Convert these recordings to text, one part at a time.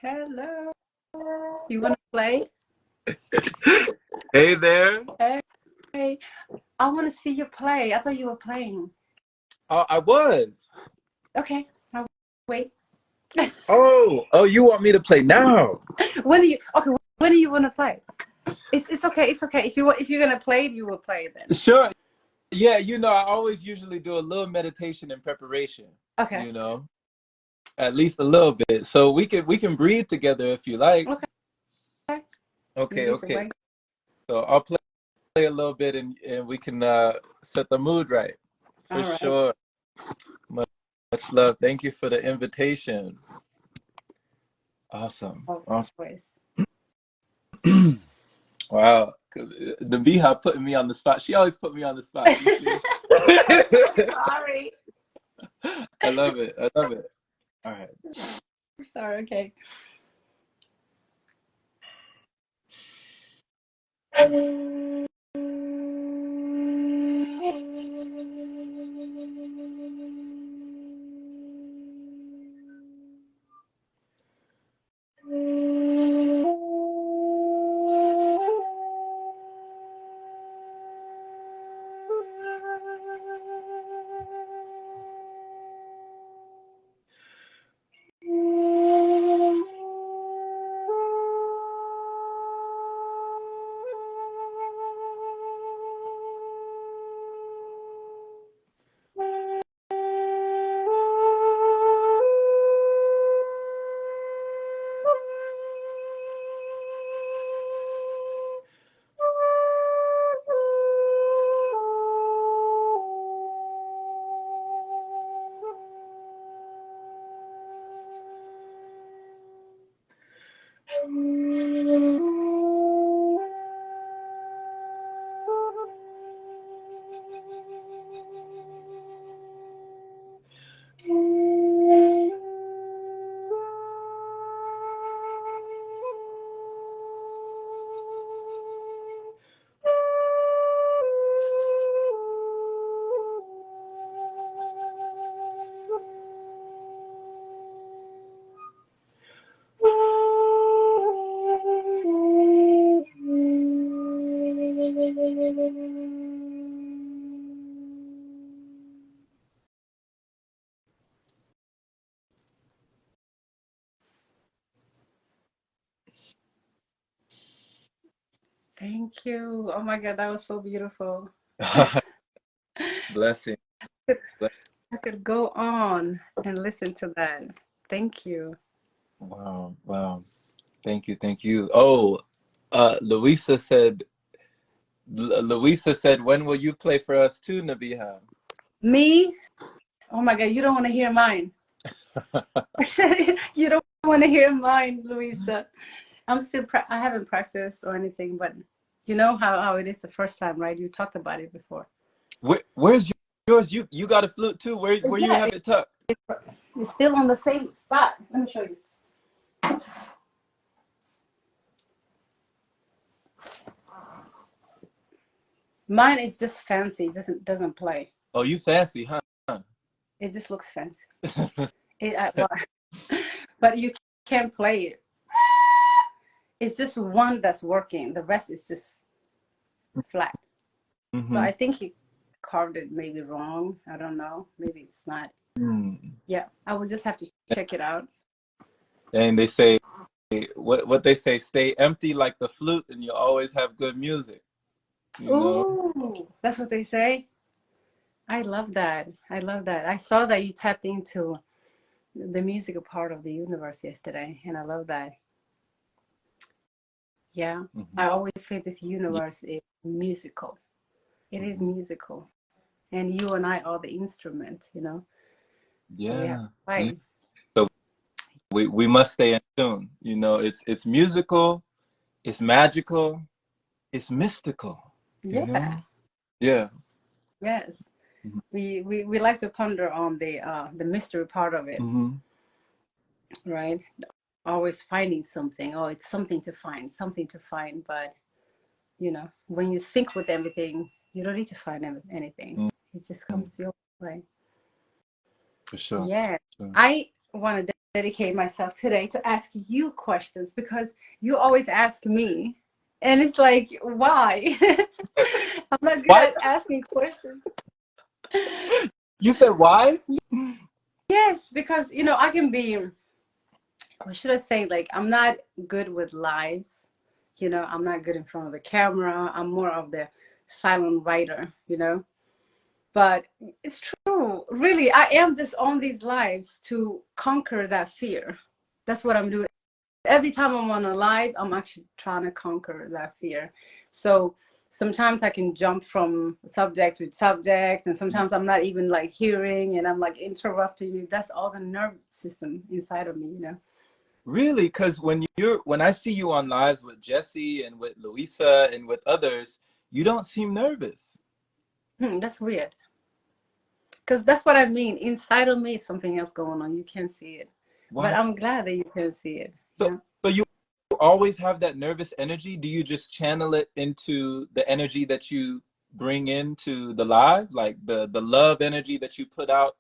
Hello. You want to play? Hey there. Hey, I want to see you play. I thought you were playing. I was. Okay, I'll wait. Oh, you want me to play now? When do you? Okay, when do you want to play? It's okay. It's okay. If you're gonna play, you will play then. Sure. Yeah, I always usually do a little meditation in preparation, Okay. you know, at least a little bit. So we can breathe together if you like. Okay. You Okay, lead the okay. way. So I'll play a little bit and we can set the mood right. For All right. sure. Much, much love. Thank you for the invitation. Awesome. Awesome. Always. Wow. The Biha putting me on the spot. She always put me on the spot. You see? I'm so sorry. I love it. I love it. All right. Sorry. Okay. Thank you. Oh my God, that was so beautiful. Blessing. I could go on and listen to that. Thank you. Wow. Wow. Thank you. Thank you. Oh, Louisa said, when will you play for us too, Nabiha? Me? Oh my God, you don't want to hear mine. You don't want to hear mine, Louisa. I haven't practiced or anything, but you know how it is the first time, right? You talked about it before. Where's yours? You got a flute too? Where you Yeah, have it tucked? it's still on the same spot. Let me show you. Mine is just fancy. It doesn't play. Oh, you fancy, huh? It just looks fancy. Well, but you can't play it. It's just one that's working. The rest is just flat. So Mm-hmm. I think he carved it maybe wrong. I don't know. Maybe it's not. Mm. Yeah, I will just have to check it out. And they say what they say, stay empty like the flute, and you always have good music. You know? Ooh, that's what they say. I love that. I love that. I saw that you tapped into the musical part of the universe yesterday, and I love that. Yeah, Mm-hmm. I always say this universe is musical. It is Mm-hmm. musical, and you and I are the instrument, So we have Yeah. to fight. So we must stay in tune. It's musical, it's magical, it's mystical. You Yeah, know? Yeah. yes. Mm-hmm. We like to ponder on the mystery part of it, Mm-hmm. right? Always finding something. Oh, it's something to find, something to find. But when you sync with everything, you don't need to find anything. It just Mm-hmm. comes your way. For sure. Yeah, Sure. I want to dedicate myself today to ask you questions because you always ask me. And it's like, why? I'm not good Why? at asking questions. You said why? Yes, because, I can be, what should I say? Like, I'm not good with lives. I'm not good in front of the camera. I'm more of the silent writer. But it's true. Really, I am just on these lives to conquer that fear. That's what I'm doing. Every time I'm on a live, I'm actually trying to conquer that fear. So sometimes I can jump from subject to subject, and sometimes I'm not even like hearing, and I'm like interrupting you. That's all the nerve system inside of me. Really? Because when I see you on lives with Jesse and with Louisa and with others, you don't seem nervous. That's weird. Because that's what I mean. Inside of me, something else going on. You can't see it. But Wow. I'm glad that you can see it. So you always have that nervous energy? Do you just channel it into the energy that you bring into the live, like the love energy that you put out?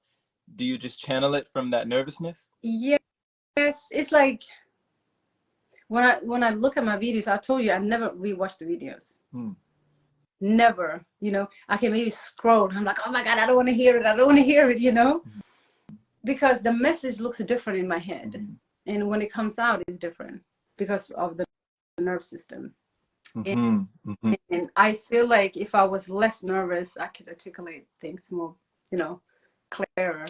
Do you just channel it from that nervousness? Yes, it's like when I look at my videos, I told you I never rewatch the videos. Never. I can maybe scroll and I'm like, oh my God, I don't want to hear it. I don't want to hear it. Because the message looks different in my head. And when it comes out, it's different because of the nerve system. And I feel like if I was less nervous, I could articulate things more, clearer.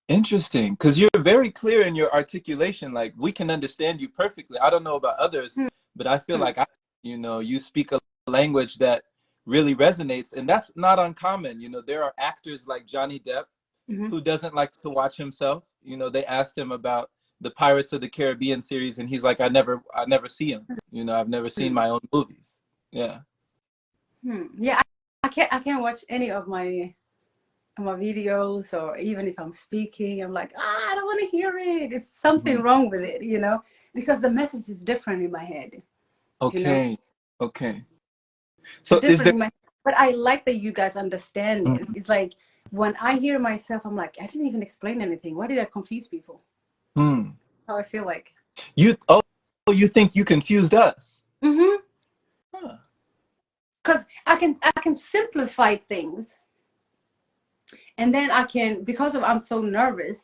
Interesting, because you're very clear in your articulation. Like we can understand you perfectly. I don't know about others, but I feel like you speak a language that really resonates, and that's not uncommon. There are actors like Johnny Depp who doesn't like to watch himself. They asked him about the Pirates of the Caribbean series, and he's like, I never see him. I've never seen my own movies. Yeah. Yeah, I can't watch any of my videos, or even if I'm speaking, I'm like, I don't want to hear it. It's something wrong with it, because the message is different in my head. Okay. Okay. It's So is different there? in my, but I like that you guys understand it. It's like when I hear myself, I'm like, I didn't even explain anything. Why did I confuse people? How I feel like. You think you confused us? Huh. Because I can simplify things, and then because I'm so nervous,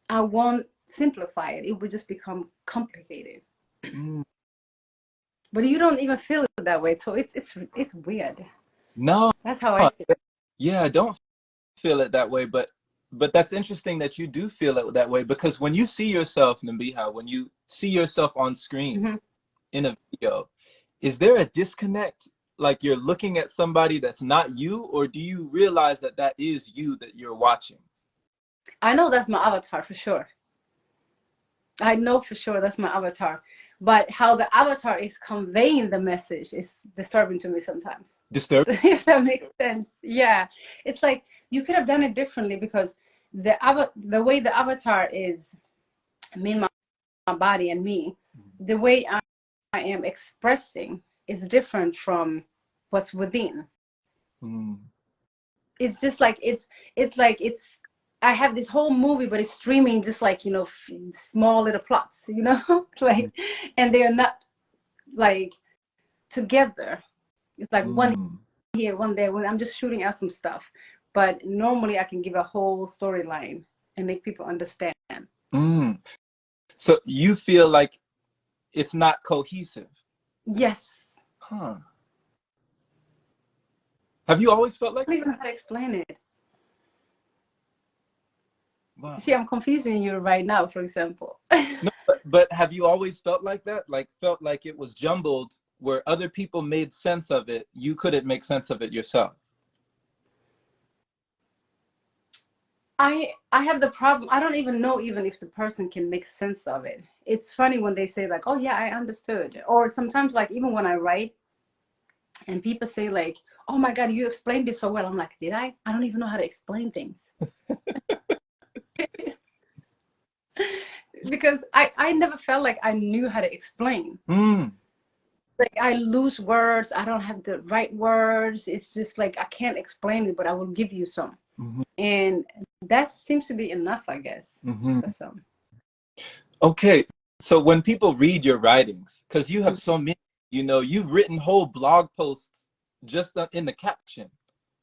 I won't simplify it. It would just become complicated. But you don't even feel it that way, so it's weird. No. That's how I feel. Yeah, I don't feel it that way, but that's interesting that you do feel it that way, because when you see yourself, Nambiha, when you see yourself on screen in a video, is there a disconnect? Like you're looking at somebody that's not you, or do you realize that that is you that you're watching? I know that's my avatar for sure. I know for sure that's my avatar. But how the avatar is conveying the message is disturbing to me sometimes. Disturbed? If that makes sense. Yeah. It's like you could have done it differently, because the way the avatar is, me, my body and me, the way I am expressing is different from what's within. It's just like it's I have this whole movie, but it's streaming just like small little plots, like, and they're not like together. It's like one here, one there. When I'm just shooting out some stuff, but normally I can give a whole storyline and make people understand. So you feel like it's not cohesive? Yes. Huh. Have you always felt like I don't that? even know how to explain it. Wow. See, I'm confusing you right now, for example. No, but have you always felt like that? Like felt like it was jumbled where other people made sense of it, you couldn't make sense of it yourself? I have the problem. I don't even know even if the person can make sense of it. It's funny when they say like, "Oh yeah, I understood," or sometimes like even when I write and people say like, "Oh my God, you explained it so well." I'm like, "Did I? I don't even know how to explain things." Because I never felt like I knew how to explain. Like I lose words. I don't have the right words. It's just like I can't explain it, but I will give you some. And that seems to be enough, I guess, Hmm. for some. Okay, so when people read your writings, because you have so many, you've written whole blog posts just in the caption,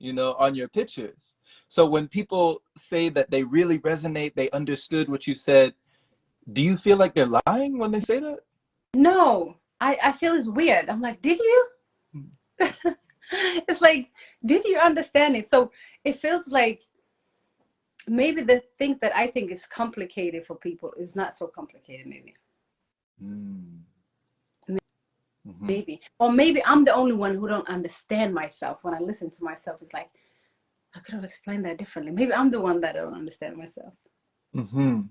on your pictures. So when people say that they really resonate, they understood what you said, do you feel like they're lying when they say that? No, I feel it's weird. I'm like, did you? It's like, did you understand it? So it feels like maybe the thing that I think is complicated for people is not so complicated, maybe. Mm. Hmm. Maybe. Or maybe I'm the only one who don't understand myself. When I listen to myself, it's like, I could have explained that differently. Maybe I'm the one that don't understand myself. Hmm.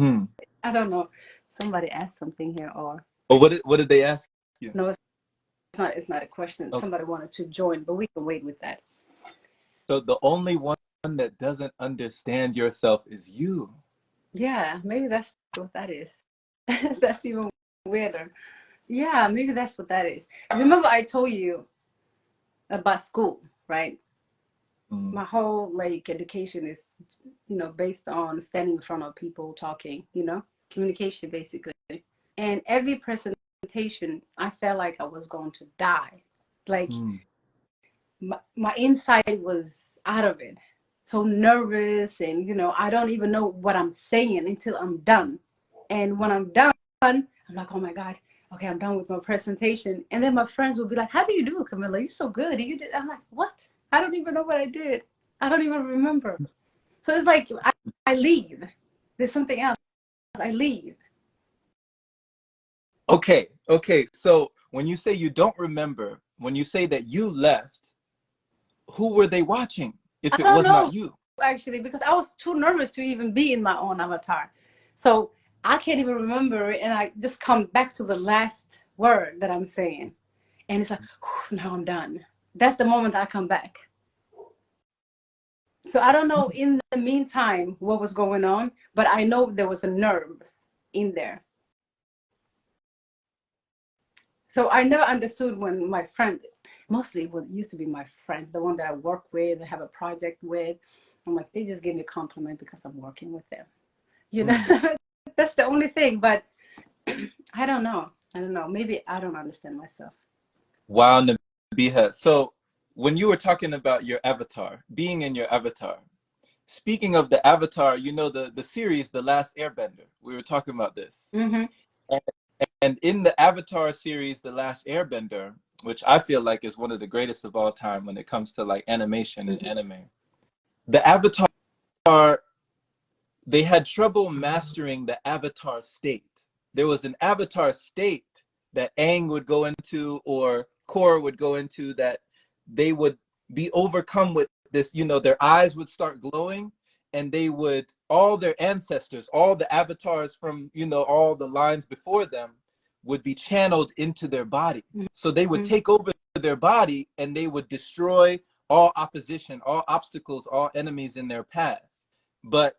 Hmm. I don't know. Somebody asked something here, or Well, what did they ask you? no, it's not a question. Okay. Somebody wanted to join, but we can wait with that. So the only one that doesn't understand yourself is you. Yeah, maybe that's what that is. That's even weirder. Yeah, maybe that's what that is. Remember I told you about school, right? Mm. My whole like education is, based on standing in front of people talking, communication basically. And every presentation, I felt like I was going to die. Like Mm. my inside was out of it. So nervous, and I don't even know what I'm saying until I'm done. And when I'm done, I'm like, oh my God, okay, I'm done with my presentation. And then my friends will be like, how do you do it, Kamilla? You're so good. You did. I'm like, what? I don't even know what I did. I don't even remember. So it's like I leave. There's something else. I leave. Okay. So when you say you don't remember, when you say that you left, who were they watching I if it don't was not know you? actually, because I was too nervous to even be in my own avatar. So I can't even remember it, and I just come back to the last word that I'm saying, and it's like, now I'm done. That's the moment I come back. So I don't know in the meantime what was going on, but I know there was a nerve in there. So I never understood when my friends, mostly what used to be my friends, the one that I work with, I have a project with, I'm like, they just give me a compliment because I'm working with them. You know, Mm. that's the only thing. But I don't know. I don't know. Maybe I don't understand myself. Wow, Nabiha. So when you were talking about your avatar, being in your avatar, speaking of the avatar, the series, The Last Airbender, we were talking about this. Mm-hmm. And in the Avatar series, The Last Airbender, which I feel like is one of the greatest of all time when it comes to like animation and Mm-hmm. anime, the Avatar, they had trouble mastering the Avatar state. There was an Avatar state that Aang would go into or Korra would go into that they would be overcome with this, their eyes would start glowing and they would, all their ancestors, all the avatars from, all the lines before them would be channeled into their body. So they would take over their body and they would destroy all opposition, all obstacles, all enemies in their path. But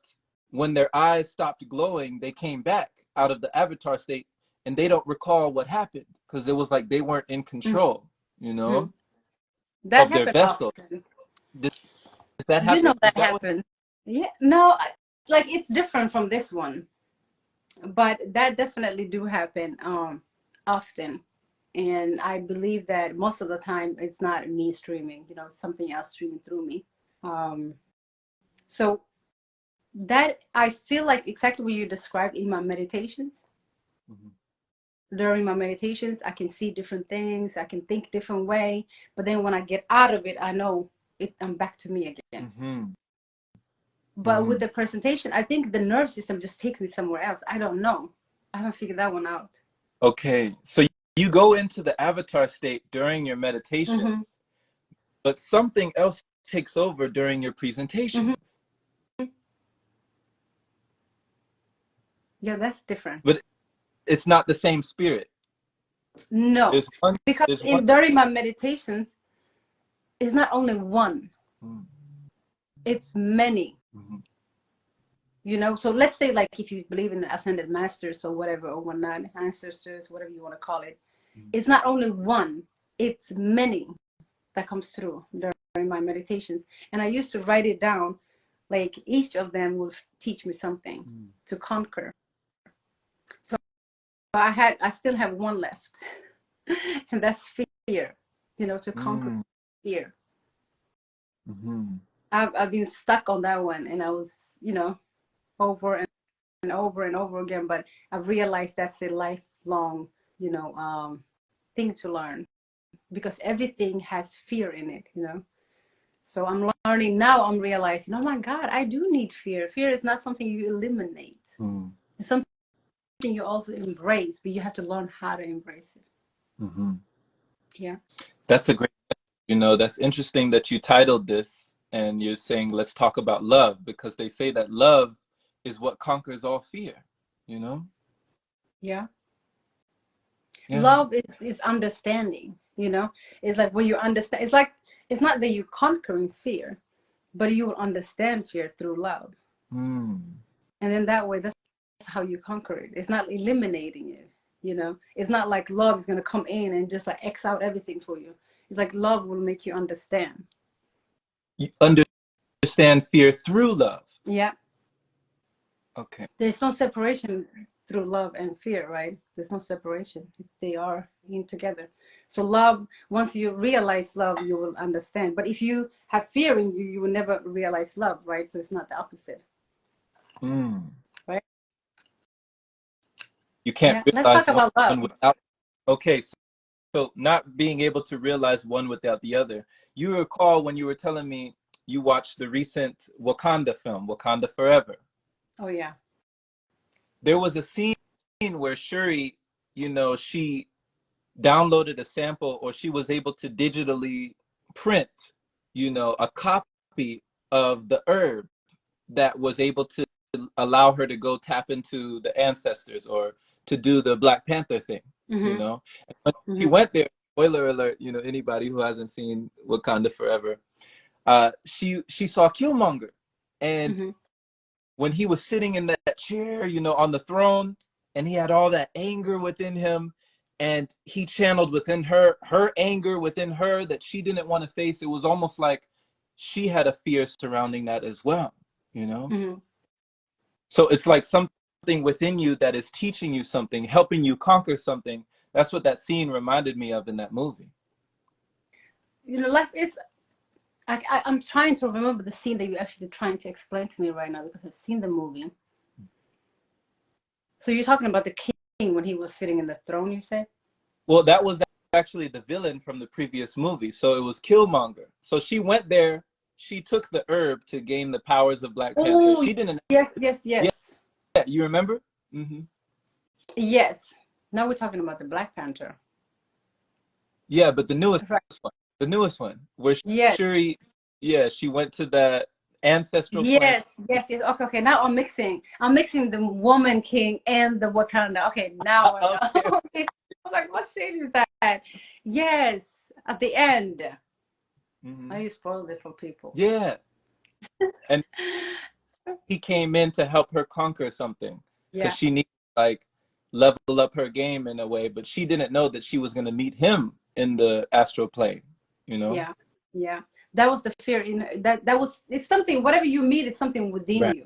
when their eyes stopped glowing, they came back out of the avatar state and they don't recall what happened because it was like they weren't in control, Mm-hmm. That of their happened vessel. often. Does that You know happen? Is that that what? happened. Yeah. No, like it's different from this one, but that definitely do happen often. And I believe that most of the time it's not me streaming, it's something else streaming through me. Um, so that I feel like exactly what you described in my meditations. Mm-hmm. During my meditations, I can see different things, I can think different way, but then when I get out of it, I know I'm back to me again. Mm-hmm. But Mm-hmm. with the presentation, I think the nerve system just takes me somewhere else. I don't know. I haven't figured that one out. Okay, so you go into the avatar state during your Mm-hmm. meditations, but something else takes over during your Mm-hmm. presentations. Yeah, that's different. But it's not the same spirit. No, There's one. because There's one. in during my meditations, it's not only one; it's many. Mm-hmm. So let's say like if you believe in the ascended masters or whatever, or whatnot, ancestors, whatever you want to call it, it's not only one; it's many that comes through during my meditations. And I used to write it down Like each of them will teach me something to conquer. So I still have one left, and that's fear. You know, to conquer fear. Mm-hmm. I've been stuck on that one, and I was, over and over and over again. But I've realized that's a lifelong, thing to learn, because everything has fear in it. So I'm learning now. I'm realizing, oh my God, I do need fear. Fear is not something you eliminate. It's something you also embrace, but you have to learn how to embrace it. Mm-hmm. Yeah. That's a great, that's interesting that you titled this and you're saying, let's talk about love, because they say that love is what conquers all fear, you know? Yeah. Yeah. Love is understanding, It's like when you understand, it's not that you're conquering fear, but you will understand fear through love. And then that way, that's how you conquer it. It's not eliminating it, It's not like love is going to come in and just like X out everything for you. It's like love will make you understand. You understand fear through love. Yeah. Okay. There's no separation through love and fear, right? There's no separation. They are in together. So love, once you realize love, you will understand. But if you have fear in you, you will never realize love, right? So it's not the opposite. Right? You can't Let's realize talk about love. one without. Okay, so not being able to realize one without the other. You recall when you were telling me you watched the recent Wakanda film, Wakanda Forever. Oh yeah. There was a scene where Shuri, she downloaded a sample, or she was able to digitally print, a copy of the herb that was able to allow her to go tap into the ancestors, or to do the Black Panther thing, And when she went there, spoiler alert, anybody who hasn't seen Wakanda Forever, she saw Killmonger. And when he was sitting in that chair, on the throne, and he had all that anger within him, and he channeled within her anger within her that she didn't want to face. It was almost like she had a fear surrounding that as well, So it's like something within you that is teaching you something, helping you conquer something. That's what that scene reminded me of in that movie. Life is. I'm trying to remember the scene that you're actually trying to explain to me right now, because I've seen the movie. So you're talking about the king when he was sitting in the throne, you said? Well, that was actually the villain from the previous movie. So it was Killmonger. So she went there. She took the herb to gain the powers of Black Panther. Oh, She didn't. yes. Yeah, you remember? Yes. Now we're talking about the Black Panther. Yeah, but the newest one, where Yes. Shuri, she went to that ancestral plant. Yes. Okay. Now I'm mixing the Woman King and the Wakanda. Okay, now I know. Okay. I'm like, what scene is that? Yes, at the end. Now you spoiled it for people. Yeah. And he came in to help her conquer something, because she needed level up her game in a way, but she didn't know that she was going to meet him in the astral plane, Yeah. That was the fear it's something, whatever you meet, it's something within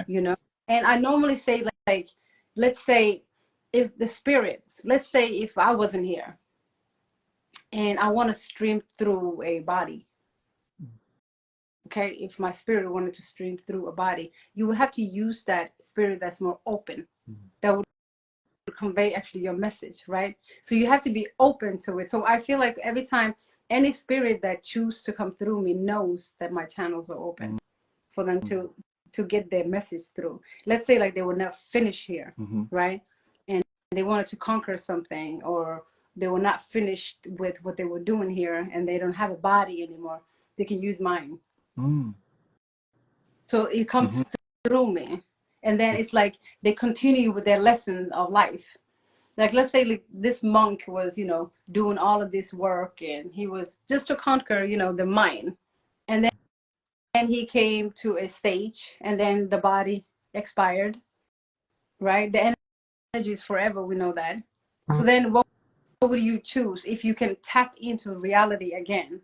you, And I normally say, like, let's say if the spirits, let's say if I wasn't here and I want to stream through a body. Okay, if my spirit wanted to stream through a body, you would have to use that spirit that's more open, that would convey actually your message, right? So you have to be open to it. So I feel like every time any spirit that chooses to come through me knows that my channels are open for them to get their message through. Let's say like they were not finished here, right? And they wanted to conquer something, or they were not finished with what they were doing here, and they don't have a body anymore. They can use mine. So it comes through me, and then it's like they continue with their lesson of life. Like, let's say like this monk was, doing all of this work, and he was just to conquer, the mind. And then he came to a stage, and then the body expired, right? The energy is forever, we know that. So then what would you choose if you can tap into reality again?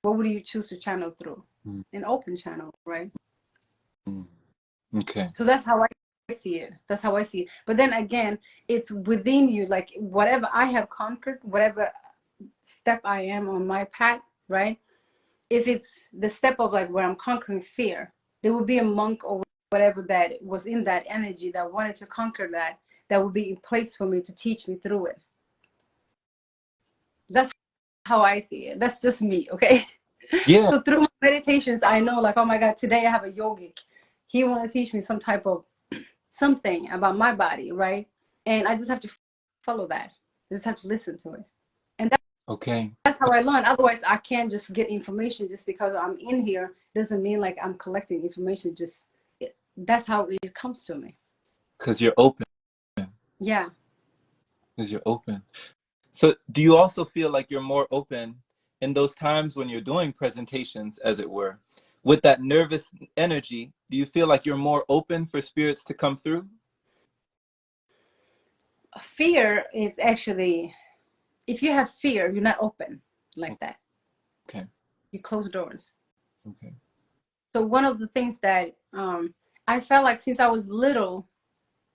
What would you choose to channel through? Mm. an open channel, right? Mm. Okay. So that's how I see it. That's how I see it. But then again, it's within you. Like whatever I have conquered, whatever step I am on my path, right? If it's the step of like where I'm conquering fear, there will be a monk or whatever that was in that energy that wanted to conquer that would be in place for me to teach me through it. That's how I see it. That's just me, okay? Yeah. So through my meditations, I know like, oh my God, today I have a yogic. He want to teach me some type of something about my body, right? And I just have to follow that. I just have to listen to it. And Okay. that's how I learn. Otherwise, I can't just get information just because I'm in here. Doesn't mean like I'm collecting information. Just that's how it comes to me. Because you're open. Yeah. Because you're open. So do you also feel like you're more open in those times when you're doing presentations, as it were? With that nervous energy, do you feel like you're more open for spirits to come through? Fear is actually, if you have fear, you're not open like that. Okay. You close doors. Okay. So one of the things that I felt like since I was little,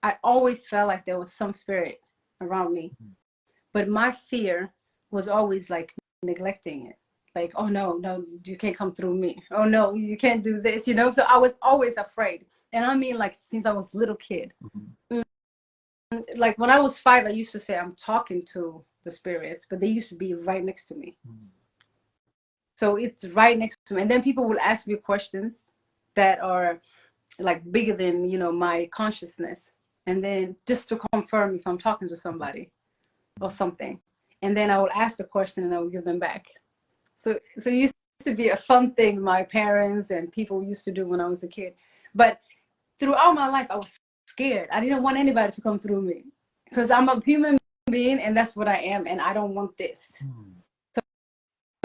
I always felt like there was some spirit around me. But my fear was always like neglecting it. Like, oh no, no, you can't come through me. Oh no, you can't do this, you know? So I was always afraid. And I mean, like, since I was a little kid. Mm-hmm. Like when I was 5, I used to say I'm talking to the spirits, but they used to be right next to me. Mm-hmm. So it's right next to me. And then people will ask me questions that are like bigger than, you know, my consciousness. And then just to confirm if I'm talking to somebody or something. And then I will ask the question and I will give them back. So it used to be a fun thing my parents and people used to do when I was a kid. But throughout my life, I was scared. I didn't want anybody to come through me because I'm a human being and that's what I am. And I don't want this. So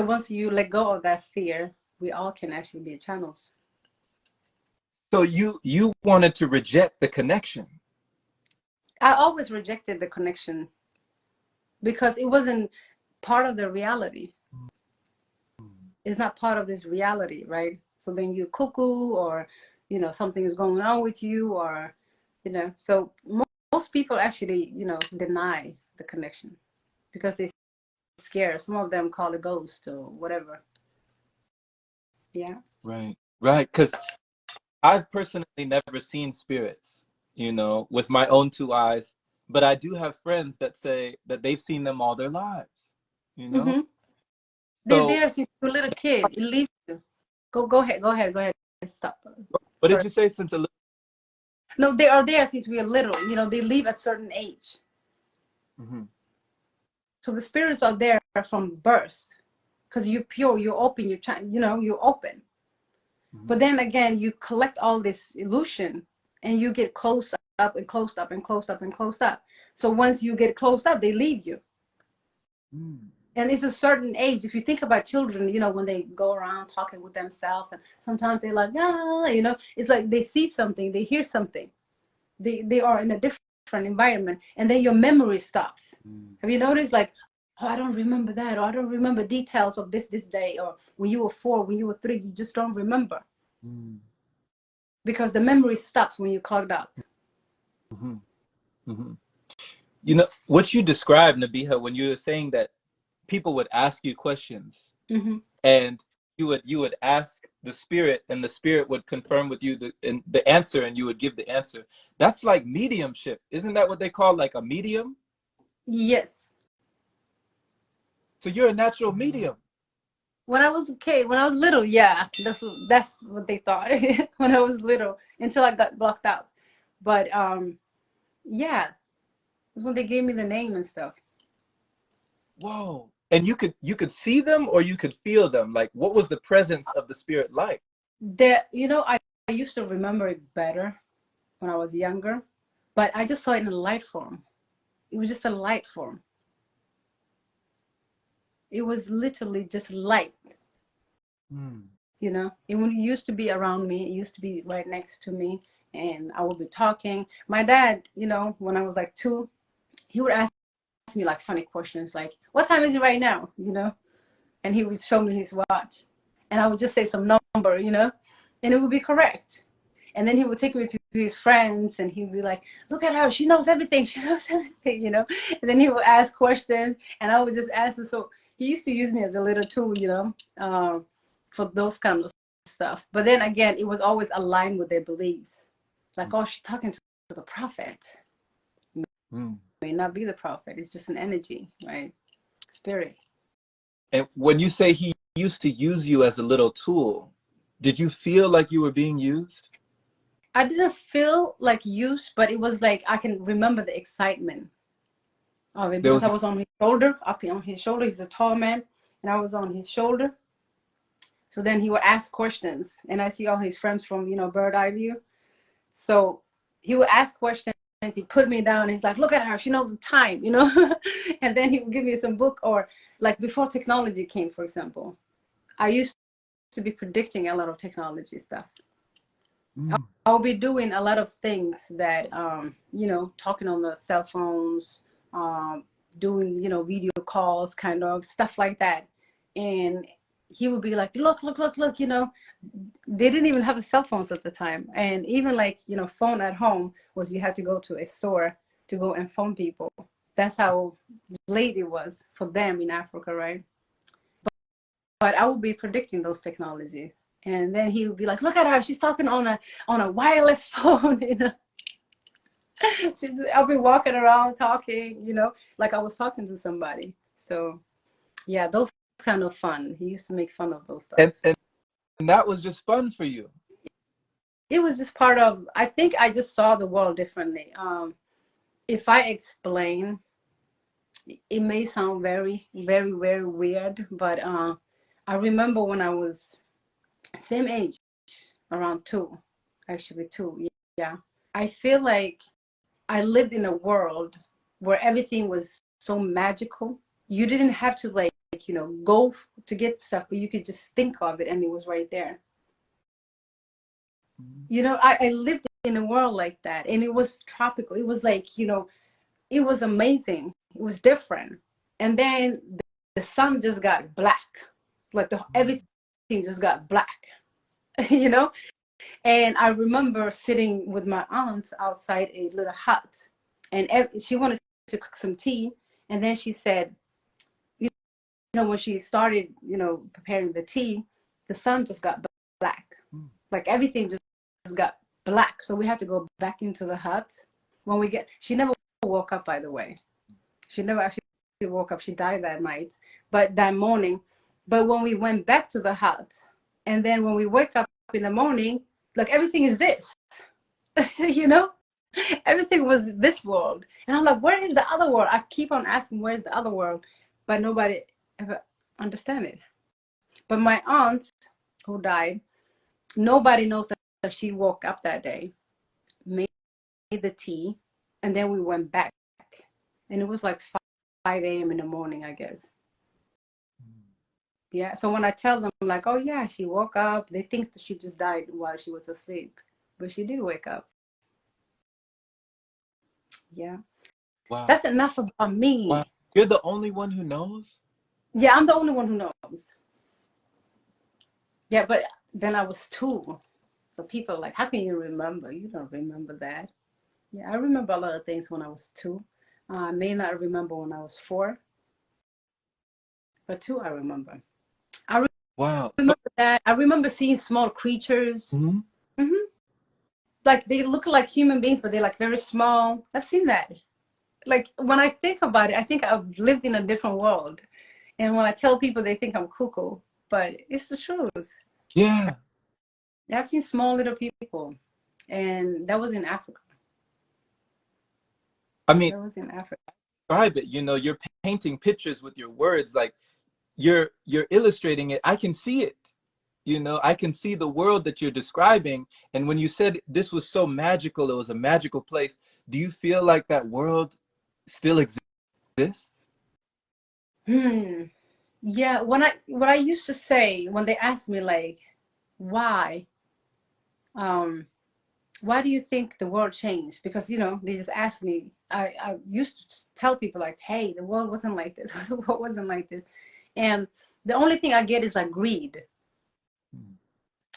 once you let go of that fear, we all can actually be channels. So you wanted to reject the connection. I always rejected the connection because it wasn't part of the reality. It's not part of this reality, right? So then you cuckoo or, you know, something is going on with you or, you know, so most people actually, you know, deny the connection because they're scared. Some of them call it ghost or whatever. Yeah. Right. Right. Because I've personally never seen spirits, you know, with my own 2 eyes, but I do have friends that say that they've seen them all their lives, you know? Mm-hmm. They're So there since you're a little kid. It leaves you. Go ahead. Go ahead. Go ahead. Stop. what did Sorry. you say since a little? No, they are there since we are little. You know, they leave at certain age. Mm-hmm. So the spirits are there from birth because you're pure, you're open, you know, you're open. Mm-hmm. But then again, you collect all this illusion and you get closed up and closed up and closed up and closed up. So once you get closed up, they leave you. Mm. And it's a certain age. If you think about children, you know, when they go around talking with themselves and sometimes they're like, ah, you know, it's like they see something, they hear something. They are in a different environment and then your memory stops. Have you noticed like, oh, I don't remember that, or I don't remember details of this day, or when you were 4, when you were 3, you just don't remember because the memory stops when you clogged up. Mm-hmm. Mm-hmm. You know what you described, Nabiha, when you were saying that people would ask you questions Mm-hmm. and you would ask the spirit and the spirit would confirm with you the answer and you would give the answer. That's like mediumship. Isn't that what they call like a medium? Yes. So you're a natural medium. When I was a kid, when I was little, yeah, that's what they thought when I was little until I got blocked out. But yeah, that's when they gave me the name and stuff. Whoa. And you could see them or you could feel them. Like what was the presence of the spirit like? You know, I used to remember it better when I was younger, but I just saw it in a light form. It was just a light form. It was literally just light. You know, it used to be around me. It used to be right next to me, and I would be talking. My dad, you know, when I was like 2, he would ask me like funny questions, like, "What time is it right now?" You know, and he would show me his watch, and I would just say some number, and it would be correct. And then he would take me to his friends, and he would be like, "Look at her, she knows everything, she knows everything." And then he would ask questions, and I would just answer. So he used to use me as a little tool, for those kind of stuff. But then again, it was always aligned with their beliefs. Like, oh, she's talking to the prophet. May not be the prophet. It's just an energy, right? Spirit. And when you say he used to use you as a little tool, did you feel like you were being used? I didn't feel like used, but it was like I can remember the excitement of it because I was on his shoulder, up on his shoulder. He's a tall man, and I was on his shoulder. So then he would ask questions, and I see all his friends from, bird eye view. So he would ask questions. He put me down. He's like, "Look at her. She knows the time," And then he would give me some book, or like before technology came, for example. I used to be predicting a lot of technology stuff. I'll be doing a lot of things that, talking on the cell phones, doing, video calls, kind of stuff like that. And he would be like, "Look, look, look, look," They didn't even have the cell phones at the time. And even like, phone at home was you had to go to a store to go and phone people. That's how late it was for them in Africa, right? But I would be predicting those technologies. And then he would be like, "Look at her, she's talking on a wireless phone," I'll be walking around talking, like I was talking to somebody. So yeah, those kind of fun. He used to make fun of those stuff. And that was just fun for you. It was just part of, I think I just saw the world differently. If I explain, it may sound very, very, very weird, but I remember when I was same age, around 2, actually 2, yeah. I feel like I lived in a world where everything was so magical. You didn't have to go to get stuff, but you could just think of it and it was right there. I lived in a world like that, and it was tropical. It was like, it was amazing. It was different. And then the sun just got black. Like everything just got black, And I remember sitting with my aunts outside a little hut, and she wanted to cook some tea. And then she said, when she started, preparing the tea, the sun just got black. Like everything just got black. So we had to go back into the hut. She never woke up, by the way. She never actually woke up. She died that night, but that morning. But when we went back to the hut, and then when we wake up in the morning, like everything is this, everything was this world. And I'm like, where is the other world? I keep on asking, where's the other world? But nobody ever understand it. But my aunt who died, nobody knows that she woke up that day, made the tea, and then we went back. And it was like 5 a.m. in the morning, I guess. Yeah, so when I tell them, like, "Oh yeah, she woke up," they think that she just died while she was asleep. But she did wake up. Yeah. Wow. That's enough about me. Wow. You're the only one who knows? Yeah, I'm the only one who knows. Yeah, but then I was 2. So people are like, "How can you remember? You don't remember that." Yeah, I remember a lot of things when I was 2. I may not remember when I was 4. But 2, I remember. Wow. Remember that. I remember seeing small creatures. Like they look like human beings, but they're like very small. I've seen that. Like when I think about it, I think I've lived in a different world. And when I tell people, they think I'm cuckoo, but it's the truth. Yeah. I've seen small little people, and that was in Africa. I mean, that was in Africa. Describe it. You're painting pictures with your words, like you're illustrating it. I can see it. I can see the world that you're describing. And when you said this was so magical, it was a magical place, do you feel like that world still exists? Yeah, what I used to say when they asked me like, why why do you think the world changed? Because they just asked me. I used to tell people like, "Hey, the world wasn't like this. The world wasn't like this." And the only thing I get is like greed.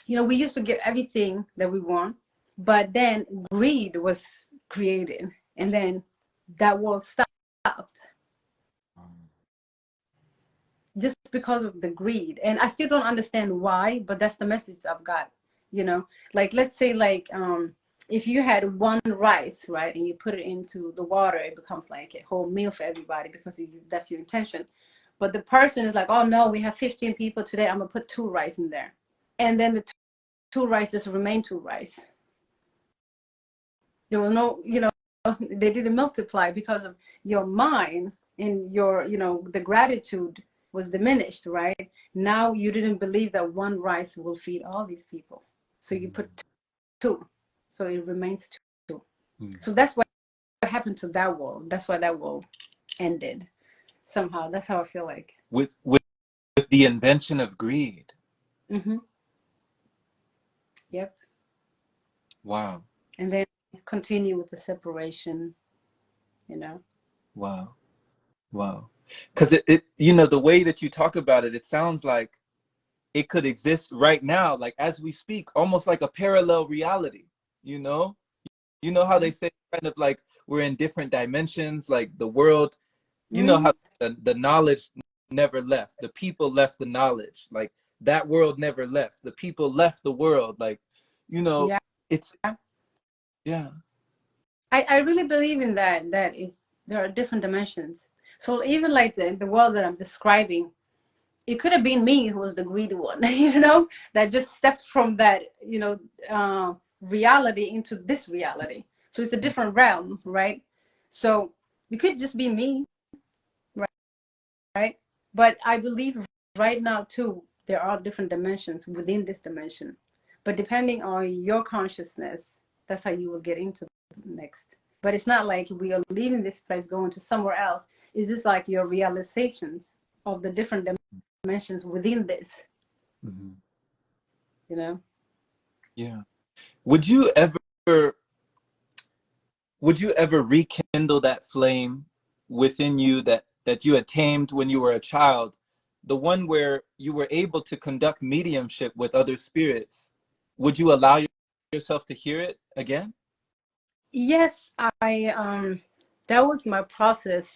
we used to get everything that we want, but then greed was created, and then that world stopped just because of the greed. And I still don't understand why, but that's the message I've got. Like, let's say, like, if you had one rice, right, and you put it into the water, it becomes like a whole meal for everybody because that's your intention. But the person is like, oh no, we have 15 people today, I'm gonna put 2 rice in there, and then the two rices remain 2 rice. There was no, they didn't multiply because of your mind, and your, the gratitude was diminished, right? Now you didn't believe that one rice will feed all these people, so you put 2, so it remains 2. So that's what happened to that world. That's why that world ended somehow. That's how I feel like. With the invention of greed. Mm-hmm. Yep. Wow. And then continue with the separation, Wow. Wow. Because it the way that you talk about it, it sounds like it could exist right now, like as we speak, almost like a parallel reality. How they say kind of like we're in different dimensions, like the world, how the knowledge never left, the people left the knowledge, like that world never left, the people left the world, like Yeah. it's yeah. I really believe in that there are different dimensions. So even like the world that I'm describing, it could have been me who was the greedy one, that just stepped from that, reality into this reality. So it's a different realm, right? So it could just be me, right? But I believe right now too, there are different dimensions within this dimension. But depending on your consciousness, that's how you will get into the next. But it's not like we are leaving this place, going to somewhere else. It's just like your realizations of the different dimensions within this. Mm-hmm. Yeah. Would you ever rekindle that flame within you that you had tamed when you were a child, the one where you were able to conduct mediumship with other spirits? Would you allow yourself to hear it again? Yes, that was my process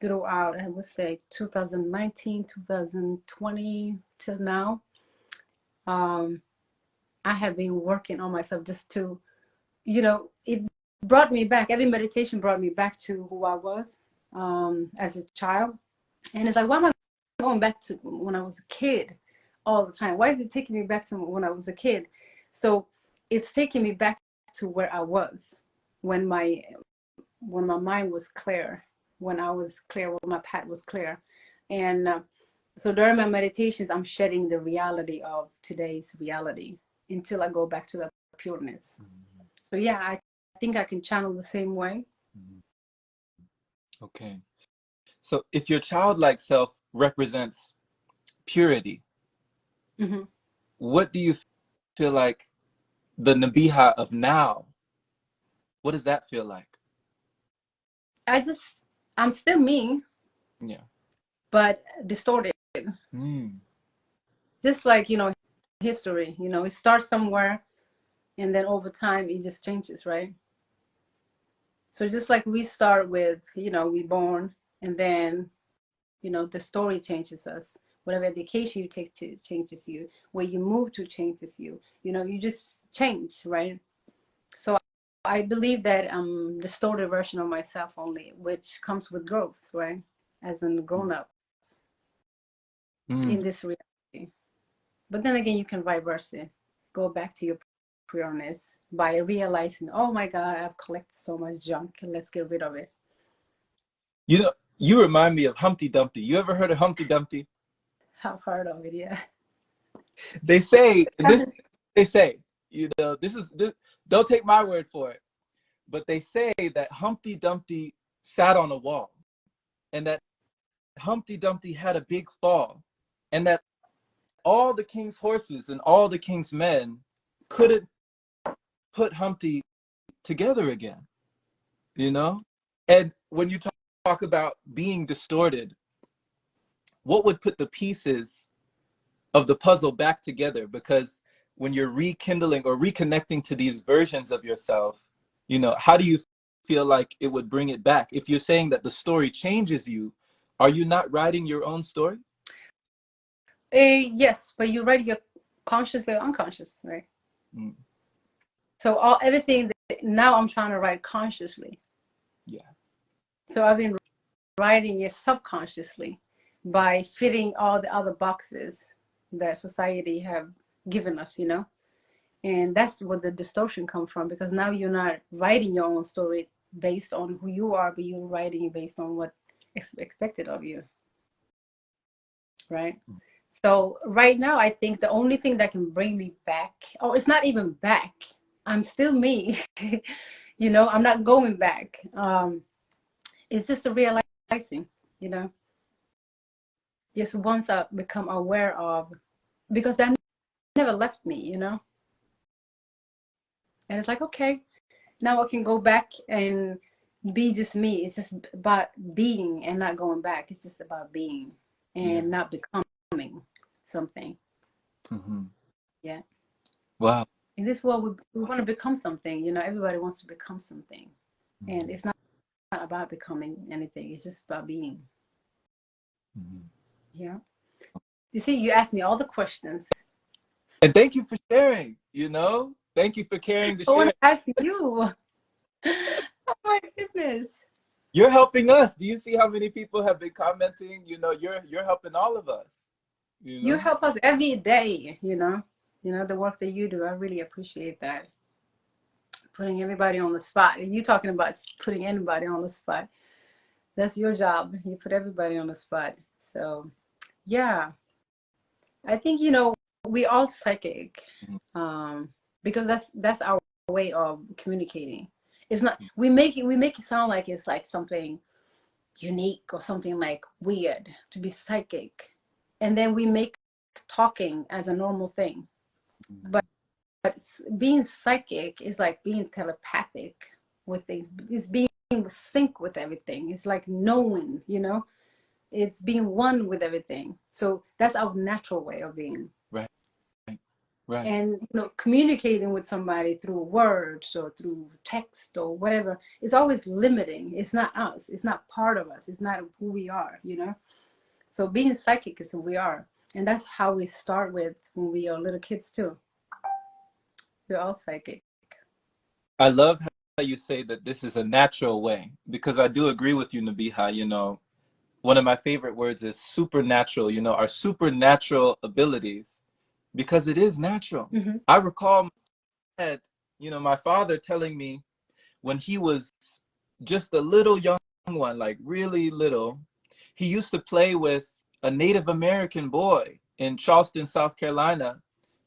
throughout, I would say 2019, 2020 till now. I have been working on myself just to, it brought me back. Every meditation brought me back to who I was as a child. And it's like, why am I going back to when I was a kid all the time? Why is it taking me back to when I was a kid? So it's taking me back to where I was when my mind was clear, when I was clear, when my path was clear. And so during my meditations, I'm shedding the reality of today's reality until I go back to that pureness. Mm-hmm. So yeah, I think I can channel the same way. Mm-hmm. Okay. So if your childlike self represents purity, mm-hmm. What do you feel like the Nabiha of now, what does that feel like? I'm still me. Yeah. But distorted. Just like, history, it starts somewhere and then over time it just changes, right? So just like we start with, we born, and then, the story changes us. Whatever education you take to changes you. Where you move to changes you. You just change, right? So I believe that distorted version of myself only, which comes with growth, right? As a grown up in this reality. But then again, you can reverse it. Go back to your pureness by realizing, oh my God, I've collected so much junk, and let's get rid of it. You remind me of Humpty Dumpty. You ever heard of Humpty Dumpty? I've heard of it, yeah. They say this. They say, this is this. Don't take my word for it, but they say that Humpty Dumpty sat on a wall, and that Humpty Dumpty had a big fall, and that all the king's horses and all the king's men couldn't put Humpty together again, And when you talk about being distorted, what would put the pieces of the puzzle back together? Because when you're rekindling or reconnecting to these versions of yourself, you know, how do you feel like it would bring it back? If you're saying that the story changes you, are you not writing your own story? Yes, but you write your consciously or unconscious, right? Mm. So everything that now I'm trying to write consciously. Yeah. So I've been writing it subconsciously by fitting all the other boxes that society have given us, you know. And that's where the distortion comes from, because now you're not writing your own story based on who you are, but you're writing it based on what expected of you, right? So right now, I think the only thing that can bring me back, or it's not even back, I'm still me. You know, I'm not going back. It's just a realizing, you know, just once I become aware of, because that never left me, you know. And it's like, okay, now I can go back and be just me. It's just about being and not going back. It's just about being Yeah. and not becoming something. Mm-hmm. Yeah. Wow. In this world, we want to become something. You know, everybody wants to become something. Mm-hmm. And it's not about becoming anything. It's just about being. Mm-hmm. Yeah. You see, you asked me all the questions. And thank you for sharing, you know, thank you for caring to I want share. to ask you. Oh my goodness. You're helping us. Do you see how many people have been commenting? You know, you're helping all of us, you You know? help us every day, you know. You know, the work that you do. I really appreciate that. Putting everybody on the spot. And you talking about putting anybody on the spot. That's your job. You put everybody on the spot. So, yeah. I think, you know, we all psychic. Mhm. Um, because that's our way of communicating. It's not, we make it sound like it's like something unique or something like weird to be psychic. And then we make talking as a normal thing. But being psychic is like being telepathic with things. It's being sync with everything. It's like knowing, you know, it's being one with everything. So that's our natural way of being. Right, right. And you know, communicating with somebody through words or through text or whatever, it's always limiting. It's not us. It's not part of us. It's not who we are, you know. So being psychic is who we are. And that's how we start with when we are little kids too. We're all psychic. I love how you say that this is a natural way, because I do agree with you, Nabiha. You know, one of my favorite words is supernatural, you know, our supernatural abilities, because it is natural. Mm-hmm. I recall my dad, you know, my father telling me when he was just a little young one, like really little, he used to play with a Native American boy in Charleston, South Carolina,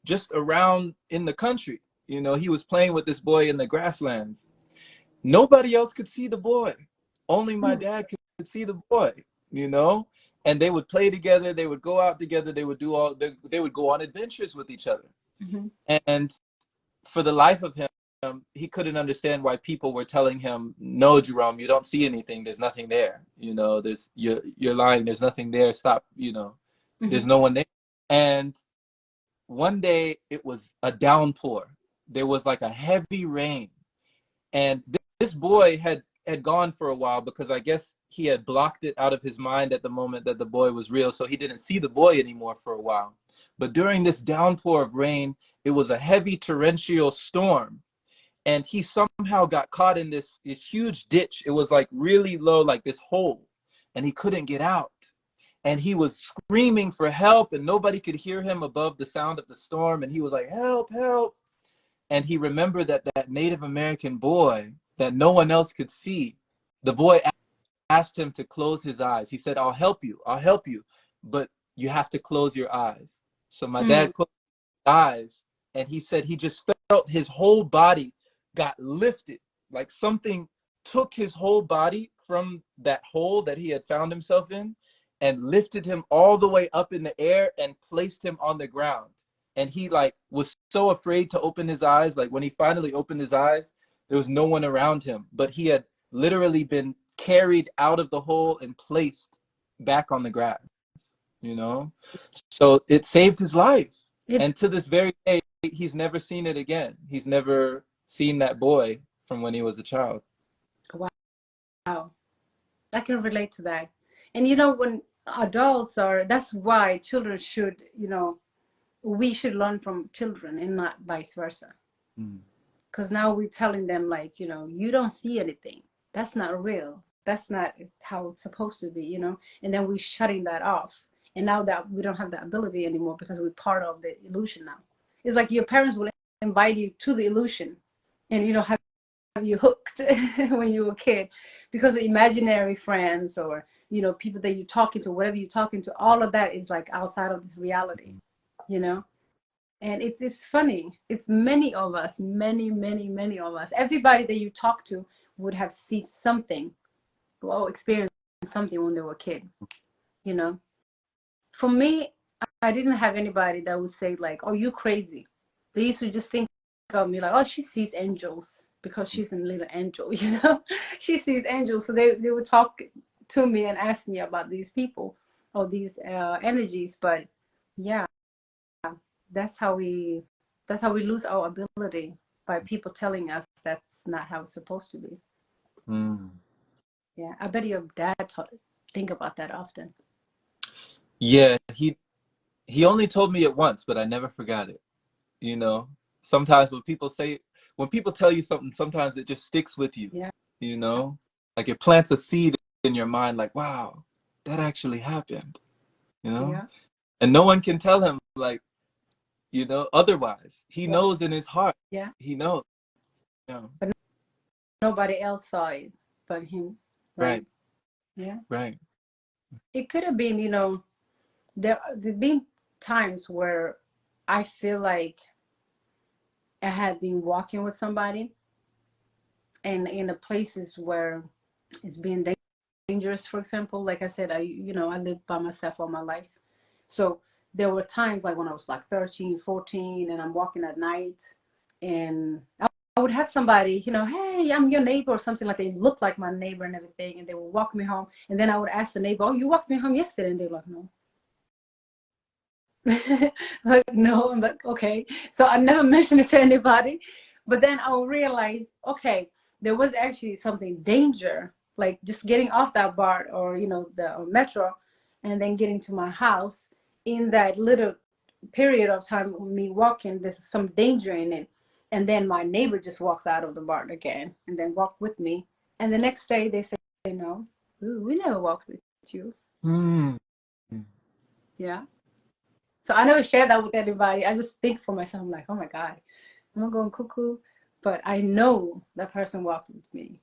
just around in the country. You know, he was playing with this boy in the grasslands. Nobody else could see the boy. Only my dad could see the boy, you know? And they would play together, they would go out together, they would do all they would go on adventures with each other. Mm-hmm. And for the life of him, he couldn't understand why people were telling him, "No, Jerome, you don't see anything. There's nothing there. You know, there's you're lying. There's nothing there. Stop. You know, Mm-hmm. there's no one there." And one day it was a downpour. There was like a heavy rain, and this boy had gone for a while, because I guess he had blocked it out of his mind at the moment that the boy was real, so he didn't see the boy anymore for a while. But during this downpour of rain, it was a heavy torrential storm, and he somehow got caught in this huge ditch. It was like really low, like this hole, and he couldn't get out. And he was screaming for help, and nobody could hear him above the sound of the storm. And he was like, "Help, help." And he remembered that that Native American boy that no one else could see, the boy asked him to close his eyes. He said, I'll help you, but you have to close your eyes." So my Mm-hmm. dad closed his eyes, and he said he just felt his whole body got lifted, like something took his whole body from that hole that he had found himself in and lifted him all the way up in the air and placed him on the ground. And he like was so afraid to open his eyes. Like when he finally opened his eyes, there was no one around him, but he had literally been carried out of the hole and placed back on the grass, you know? So it saved his life. It And to this very day, he's never seen it again. He's never seen that boy from when he was a child. Wow. I can relate to that. And you know, when adults are, that's why children should, you know, we should learn from children and not vice versa. Because now we're telling them, like, you know, you don't see anything. That's not real. That's not how it's supposed to be, you know. And then we're shutting that off. And now that we don't have that ability anymore because we're part of the illusion now. It's like your parents will invite you to the illusion and, you know, have you hooked when you were a kid because of imaginary friends or, you know, people that you're talking to, whatever you're talking to, all of that is like outside of this reality, you know. And it's funny. It's many of us, many of us. Everybody that you talk to would have seen something, well, experienced something when they were a kid, you know. For me, I didn't have anybody that would say like, "Oh, you crazy." They used to just think of me like, "Oh, she sees angels because she's a little angel," you know. She sees angels, so they would talk to me and ask me about these people or these energies. But yeah, that's how we lose our ability by people telling us that's not how it's supposed to be. Yeah, I bet your dad think about that often. Yeah, he only told me it once, but I never forgot it. You know, sometimes when people tell you something, sometimes it just sticks with you. Yeah. You know, like it plants a seed in your mind, like, wow, that actually happened. You know, Yeah. and no one can tell him like, you know, otherwise. He knows in his heart. Yeah. He knows. You know. But nobody else saw it but him, right? Right. Yeah. Right. It could have been, you know, there've been times where I feel like I had been walking with somebody and in the places where it's been dangerous, for example. Like I said, I lived by myself all my life. So there were times like when I was like 13, 14 and I'm walking at night and I would have somebody, you know, hey, I'm your neighbor or something, like they look like my neighbor and everything, and they would walk me home. And then I would ask the neighbor, oh, you walked me home yesterday? And they're like, no. Like, no. I'm like, okay. So I never mentioned it to anybody. But then I'll realize, okay, there was actually something danger, like just getting off that BART or, you know, the metro and then getting to my house. In that little period of time of me walking, there's some danger in it. And then my neighbor just walks out of the BART again and then walk with me. And the next day they say, no, we never walked with you. Yeah. So I never share that with anybody. I just think for myself, I'm like, oh my God, am I going cuckoo? But I know that person walked with me.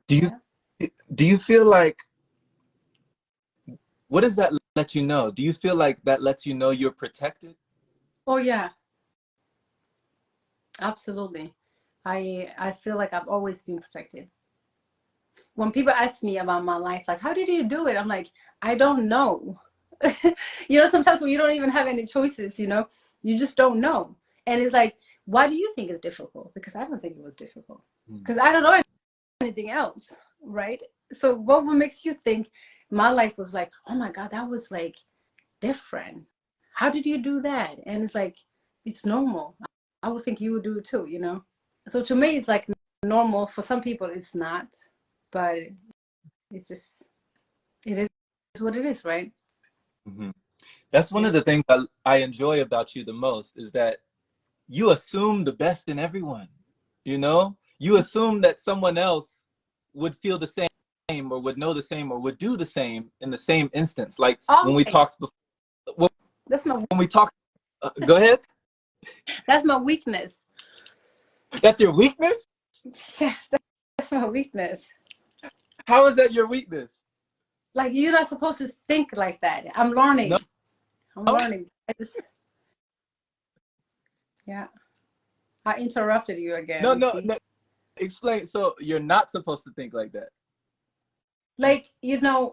Do you feel like, what does that let you know? Do you feel like that lets you know you're protected? Oh yeah, absolutely. I feel like I've always been protected. When people ask me about my life, like, how did you do it? I'm like, I don't know. You know, sometimes when you don't even have any choices, you know, you just don't know. And it's like, why do you think it's difficult? Because I don't think it was difficult. Because I don't know anything else, right? So what makes you think my life was like, oh my God, that was like different? How did you do that? And it's like, it's normal. I would think you would do it too, you know? So to me, it's like normal. For some people, it's not, but it's just, it is what it is, right? That's one of the things I enjoy about you the most, is that you assume the best in everyone. You know, you assume that someone else would feel the same or would know the same or would do the same in the same instance. Like when we talked before, when we talked, go ahead. That's my weakness. That's your weakness? Yes, that's my weakness. How is that your weakness? Like, you're not supposed to think like that. I'm learning. No. I'm learning. Yeah. I interrupted you again. No. Explain. So you're not supposed to think like that. Like, you know,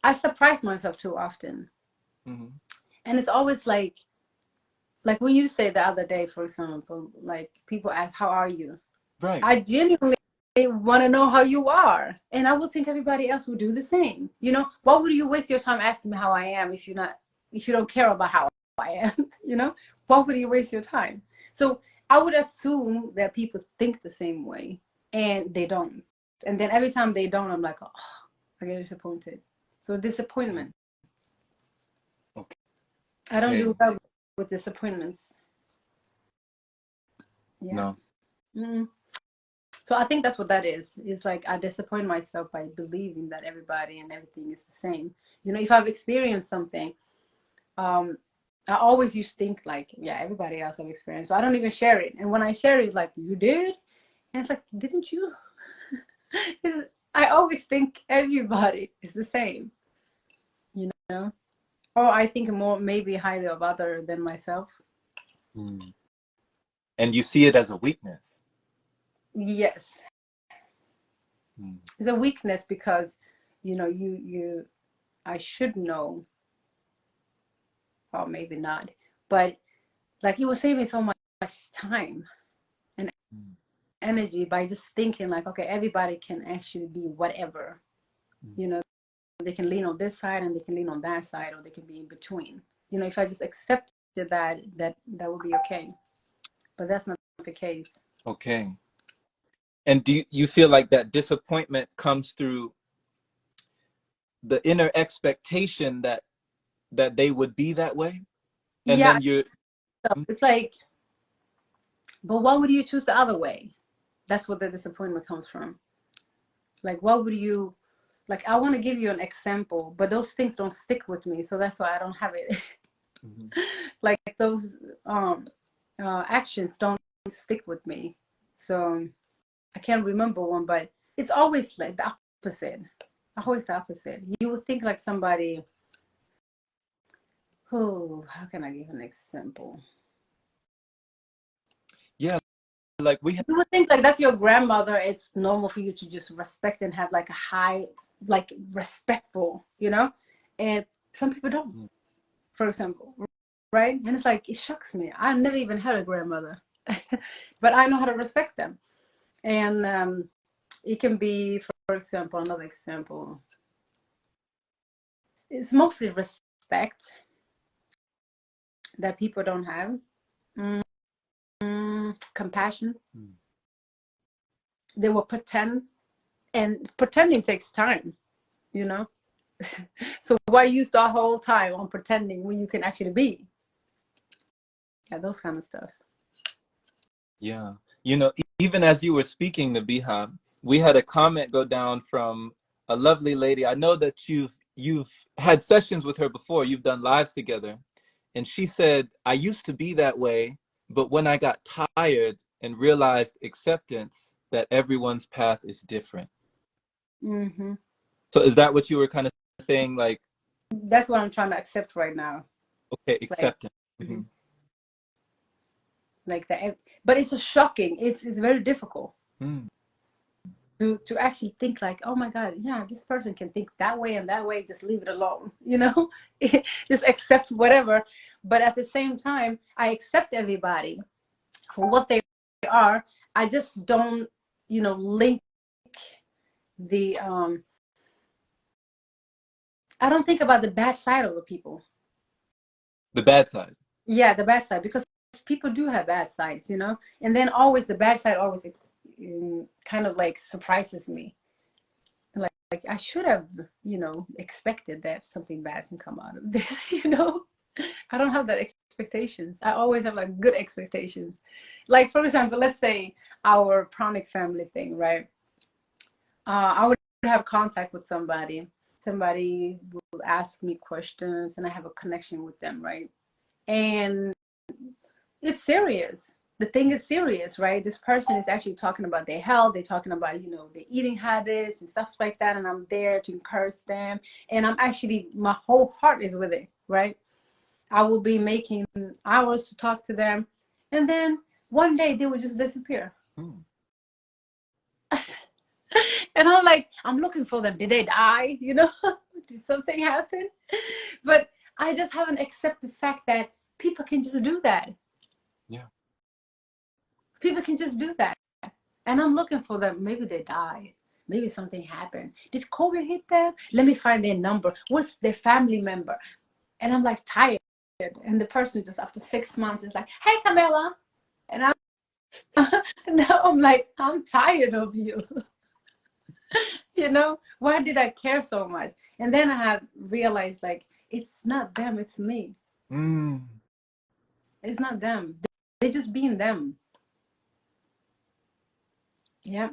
I surprise myself too often. And it's always like when you say the other day, for example, like people ask, how are you? Right. I genuinely want to know how you are. And I would think everybody else would do the same. You know, why would you waste your time asking me how I am if you don't care about how I am. Why would you waste your time? So I would assume that people think the same way, and they don't. And then every time they don't, I'm like, oh, I get disappointed. So disappointment. Okay. I don't do well with disappointments. Yeah. No. Mm. So I think that's what that is. It's like I disappoint myself by believing that everybody and everything is the same. If I've experienced something, I always used to think like, yeah, everybody else have experienced. So I don't even share it. And when I share it, like, you did? And it's like, didn't you? I always think everybody is the same, Or I think more maybe highly of other than myself. Mm. And you see it as a weakness. Yes. Mm. It's a weakness because, I should know, or maybe not, but like it was saving so much time and energy by just thinking like, okay, everybody can actually be whatever, they can lean on this side and they can lean on that side, or they can be in between. If I just accepted that would be okay, but that's not the case. Okay. And do you feel like that disappointment comes through the inner expectation that they would be that way? And Yeah. then you're... So it's like, but why would you choose the other way? That's what the disappointment comes from. Like, what would you, like, I want to give you an example, but those things don't stick with me, so that's why I don't have it. Mm-hmm. Like those actions don't stick with me, so I can't remember one, but it's always like the opposite. Always the opposite. You would think like somebody who, how can I give an example? Yeah, like you would think like that's your grandmother. It's normal for you to just respect and have like a high, like respectful, and some people don't, for example, right? And it's like, it shocks me. I never even had a grandmother, but I know how to respect them. And it can be, for example, another example, it's mostly respect that people don't have. Compassion. They will pretend, and pretending takes time, So why use the whole time on pretending when you can actually be? Yeah, those kind of stuff. Yeah. Even as you were speaking, Nabiha, we had a comment go down from a lovely lady. I know that you've had sessions with her before. You've done lives together. And she said, I used to be that way, but when I got tired and realized acceptance, that everyone's path is different. Mm-hmm. So is that what you were kind of saying? Like, that's what I'm trying to accept right now. Okay, acceptance. Like, mm-hmm. Like that, but it's shocking. It's very difficult to actually think like, oh my God, yeah, this person can think that way and that way. Just leave it alone, just accept whatever. But at the same time, I accept everybody for what they are. I just don't, link the I don't think about the bad side of the people. The bad side. Yeah, the bad side, because people do have bad sides, and then always the bad side always kind of like surprises me. Like I should have, expected that something bad can come out of this, I don't have that expectations. I always have like good expectations. Like, for example, let's say our pranic family thing, right? I would have contact with somebody. Somebody will ask me questions and I have a connection with them, right? And it's serious. The thing is serious, right? This person is actually talking about their health. They're talking about, their eating habits and stuff like that. And I'm there to encourage them. And I'm actually, my whole heart is with it, right? I will be making hours to talk to them. And then one day they will just disappear. And I'm like, I'm looking for them. Did they die? Did something happen? But I just haven't accepted the fact that people can just do that. Yeah. People can just do that. And I'm looking for them. Maybe they died. Maybe something happened. Did COVID hit them? Let me find their number. What's their family member? And I'm like tired. And the person just after 6 months is like, hey, Kamilla. And I'm now I'm like, I'm tired of you. You know, why did I care so much? And then I have realized, like, it's not them, it's me. It's not them. They just being them. Yeah.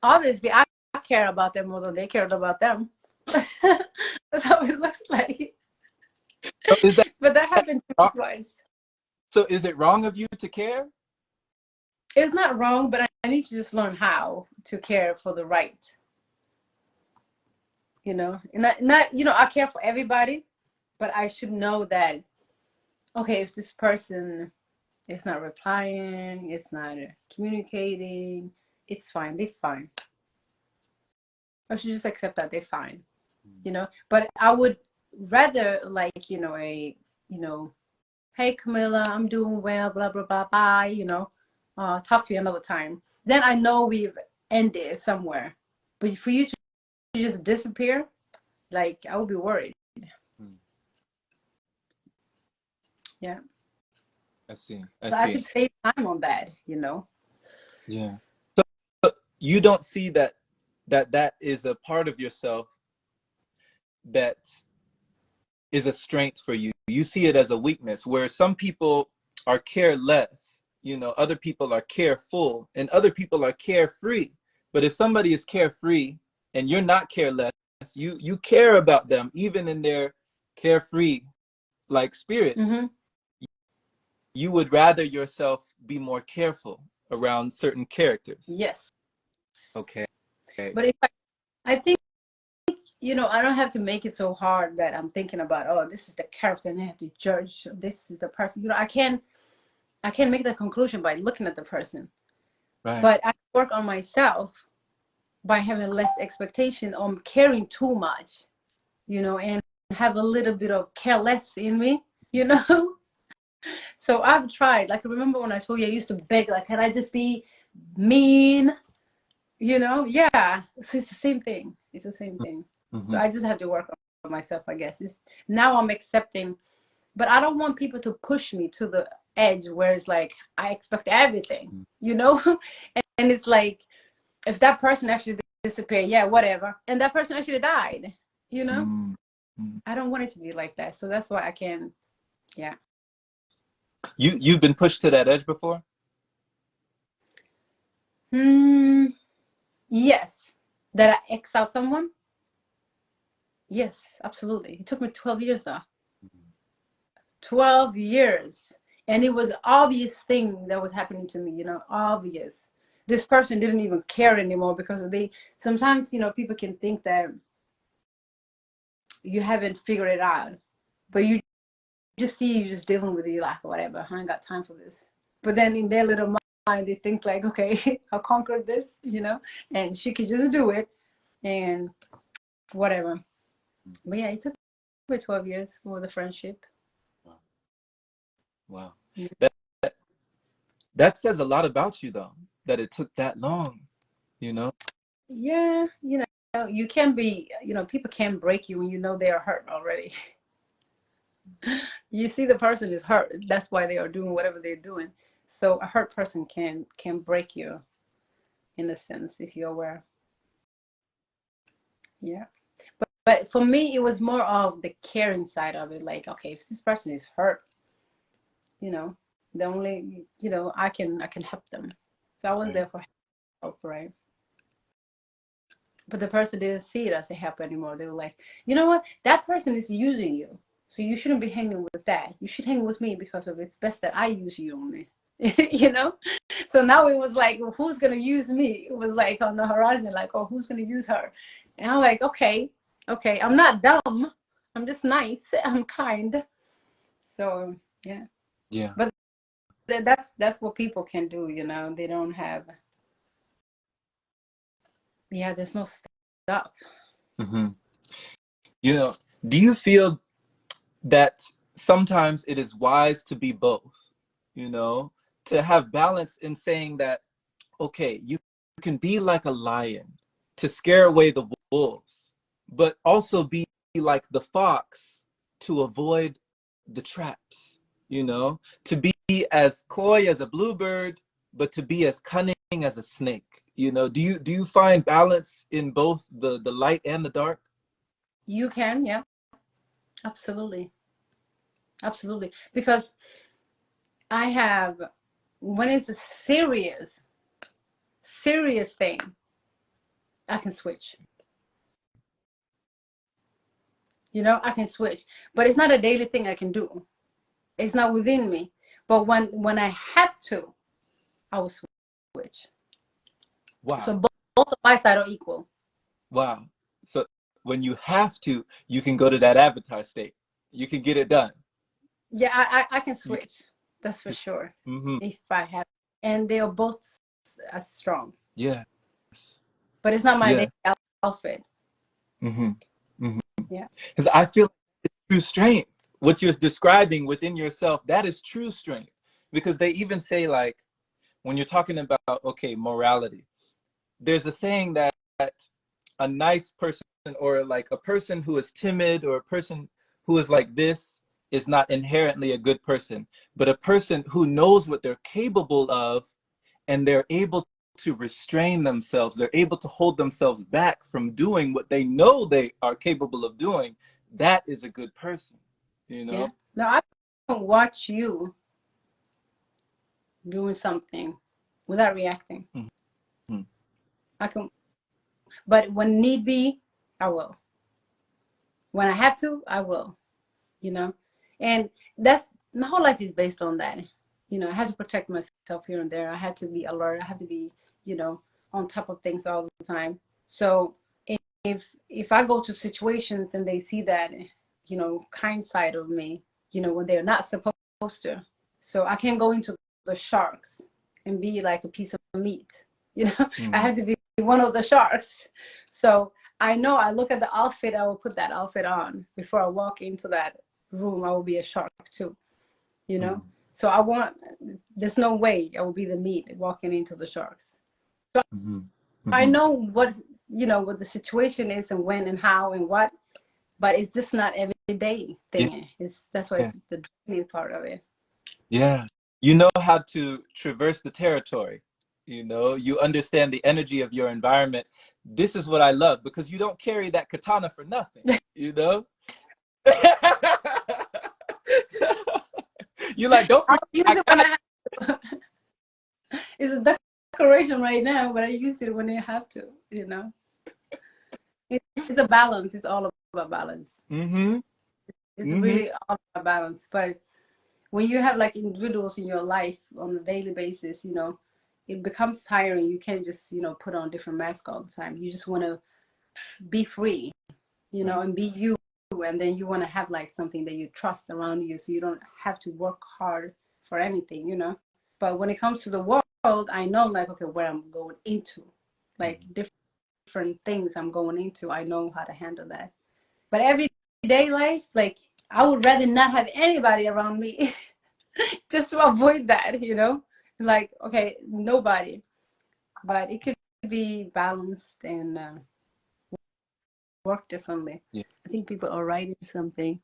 Obviously, I care about them more than they cared about them. That's how it looks like. So is that But that happened to me twice. So is it wrong of you to care? It's not wrong, but I need to just learn how to care for the right. You know, and not you know, I care for everybody, but I should know that, okay, if this person is not replying, it's not communicating, it's fine. They're fine. I should just accept that they're fine. You know, but I would rather, like, you know, hey, Kamilla, I'm doing well, blah, blah, blah, bye, you know, talk to you another time. Then I know we've ended somewhere. But for you to just disappear, like, I would be worried. Yeah. I see. So I could save time on that, you know. Yeah. So you don't see that is a part of yourself that is a strength for you. You see it as a weakness, where some people are careless, you know, other people are careful, and other people are carefree. But if somebody is carefree and you're not careless, you care about them even in their carefree like spirit. You would rather yourself be more careful around certain characters. Yes. Okay. But if I think, you know, I don't have to make it so hard that I'm thinking about, oh, this is the character and I have to judge, this is the person. You know, I can't make the conclusion by looking at the person. Right. But I work on myself by having less expectation on caring too much, you know, and have a little bit of careless in me, you know. So I've tried. Like, remember when I told you I used to beg, like, can I just be mean? You know, yeah. So it's the same thing. It's the same thing. So I just have to work on myself, I guess. Now I'm accepting, but I don't want people to push me to the edge where it's like I expect everything, you know. And it's like, if that person actually disappeared, yeah, whatever, and that person actually died, you know. I don't want it to be like that. So that's why I can, yeah. You've been pushed to that edge before? Yes. That I X out someone? Yes, absolutely. It took me 12 years though. 12 years. And it was obvious thing that was happening to me, you know, obvious. This person didn't even care anymore because sometimes, you know, people can think that you haven't figured it out, but you just see you just dealing with it, like, whatever, I ain't got time for this. But then in their little mind, they think like, okay, I conquered this, you know, and she could just do it and whatever. But yeah, it took me 12 years for the friendship. Wow. Yeah. That says a lot about you, though, that it took that long, you know? Yeah, you know, you can be, you know, people can break you when you know they are hurt already. You see the person is hurt. That's why they are doing whatever they're doing. So a hurt person can break you, in a sense, if you're aware. Yeah. But for me, it was more of the caring side of it. Like, okay, if this person is hurt, you know, the only, you know, I can help them. So I was there for help, right? But the person didn't see it as a help anymore. They were like, you know what? That person is using you. So you shouldn't be hanging with that. You should hang with me because of it's best that I use you only. You know? So now it was like, well, who's going to use me? It was like on the horizon, like, oh, who's going to use her? And I'm like, okay, I'm not dumb. I'm just nice. I'm kind. So, yeah. Yeah. But that's what people can do, you know? They don't have, yeah, there's no stuff. You know, do you feel that sometimes it is wise to be both, you know, to have balance in saying that, okay, you can be like a lion to scare away the wolves, but also be like the fox to avoid the traps, you know, to be as coy as a bluebird, but to be as cunning as a snake. You know, do you find balance in both the light and the dark? You can, yeah, absolutely, absolutely. Because I have, when it's a serious thing, I can switch. You know, I can switch, but it's not a daily thing I can do. It's not within me. But when I have to, I will switch. So Wow. both of my side are equal. Wow. So when you have to, you can go to that avatar state. You can get it done. Yeah, I can You switch. That's for sure. mm-hmm. If I have, and they are both as strong. Yes. But it's not my Yeah. daily outfit. Mm-hmm. Mm-hmm. Yeah. Because I feel it's true strength. What you're describing within yourself, that is true strength. Because they even say, like, when you're talking about, okay, morality, there's a saying that a nice person, or like a person who is timid, or a person who is like this, is not inherently a good person. But a person who knows what they're capable of, and they're able to restrain themselves, they're able to hold themselves back from doing what they know they are capable of doing, that is a good person, you know? Yeah. Now I can watch you doing something without reacting. Mm-hmm. I can, but when need be, I will. When I have to, I will. You know, and that's my whole life is based on that. You know, I have to protect myself here and there. I have to be alert. I have to be, you know, on top of things all the time. So if I go to situations and they see that, you know, kind side of me, you know, when they're not supposed to, so I can't go into the sharks and be like a piece of meat. You know, I Mm-hmm. have to be one of the sharks. So I know I look at the outfit, I will put that outfit on before I walk into that room. I will be a shark too, you know. So I want. There's no way I will be the meat walking into the sharks. So Mm-hmm. I Mm-hmm. know what, you know, what the situation is and when and how and what, but it's just not every day Yeah. thing. It's that's why Yeah. it's the draining part of it. Yeah. You know how to traverse the territory. You know, you understand the energy of your environment. This is what I love, because you don't carry that katana for nothing, you know? You like, don't I'll forget, use I it when got. I have. It's a decoration right now, but I use it when I have to. You know, it's a balance. It's all about balance. Mm-hmm. It's Mm-hmm. really all about balance. But when you have like individuals in your life on a daily basis, you know, it becomes tiring. You can't just, you know, put on different masks all the time. You just want to be free, you know, Right. and be you. And then you want to have like something that you trust around you, so you don't have to work hard for anything, you know. But when it comes to the world, I know like, okay, where I'm going into, like different things I'm going into. I know how to handle that. But everyday life, like I would rather not have anybody around me just to avoid that, you know? Like, okay, nobody. But it could be balanced and work differently. Yeah. I think people are writing something.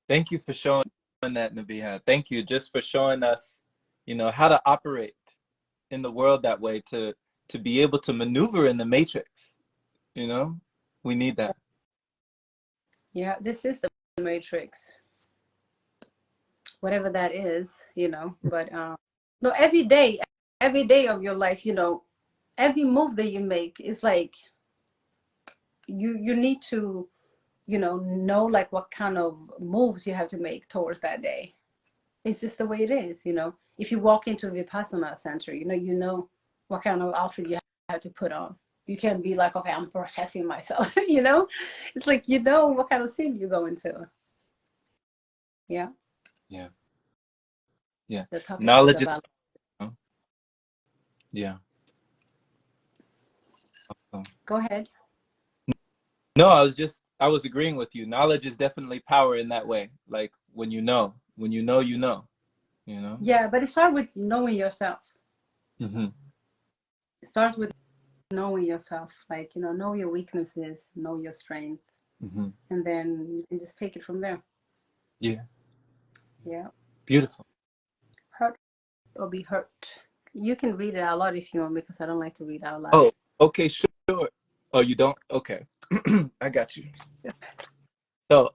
Thank you for showing that, Nabiha. Thank you just for showing us, you know, how to operate in the world that way, to be able to maneuver in the matrix, you know? We need that. Yeah, this is the matrix, whatever that is, you know. But no, every day of your life, you know, every move that you make is like you need to, you know like what kind of moves you have to make towards that day. It's just the way it is, you know. If you walk into a Vipassana center, you know what kind of outfit you have to put on. You can't be like, okay, I'm protecting myself, you know. It's like, you know what kind of scene you go into. Yeah, Yeah. Yeah. the topic is Knowledge is, about. yeah. Awesome. Go ahead. No, I was agreeing with you. Knowledge is definitely power in that way. Like when you know, you know. Yeah, but it starts with knowing yourself. Mm-hmm. It starts with knowing yourself, like, you know your weaknesses, know your strength, Mm-hmm. and then you can just take it from there. Yeah. Yeah. Beautiful. Hurt or be hurt. You can read it out loud if you want, because I don't like to read out loud. Oh, okay, sure. Oh, you don't? Okay. I got you. So,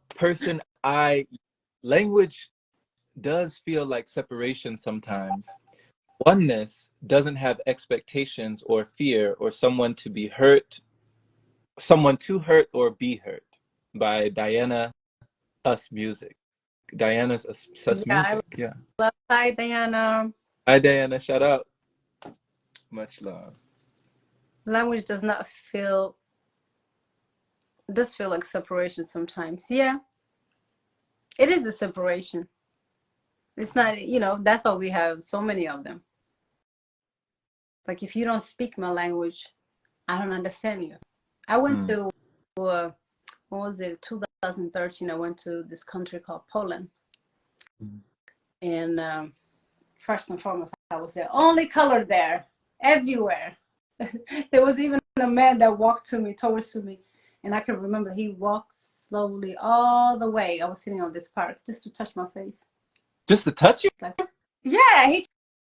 language does feel like separation sometimes. Oneness doesn't have expectations or fear or someone to hurt or be hurt. By Diana Us Music. Diana's Us Yeah, I Music. Yeah. love. Hi, Diana. Hi, Diana. Shout out. Much love. Language does feel like separation sometimes. Yeah, it is a separation. It's not, that's why we have so many of them. Like, if you don't speak my language, I don't understand you. I went Mm. to, what was it, 2013, I went to this country called Poland. Mm. And first and foremost, I was the only color there, everywhere. There was even a man that walked towards to me, and I can remember he walked slowly all the way. I was sitting on this park just to touch my face. Just to touch you? Like, yeah, he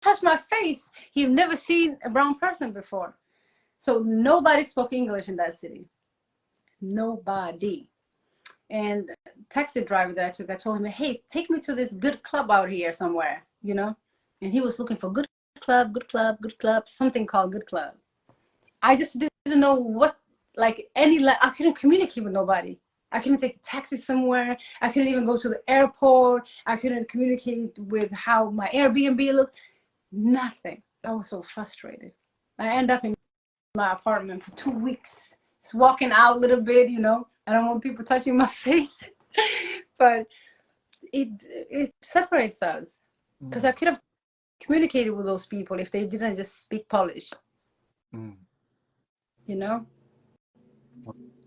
touched my face. He'd never seen a brown person before. So nobody spoke English in that city. Nobody. And the taxi driver that I took, I told him, hey, take me to this good club out here somewhere, And he was looking for good club, something called good club. I just didn't know what, like, I couldn't communicate with nobody. I couldn't take a taxi somewhere. I couldn't even go to the airport. I couldn't communicate with how my Airbnb looked. Nothing. I was so frustrated. I ended up in my apartment for 2 weeks, just walking out a little bit, I don't want people touching my face. But it separates us, because I could have communicated with those people if they didn't just speak Polish. Mm.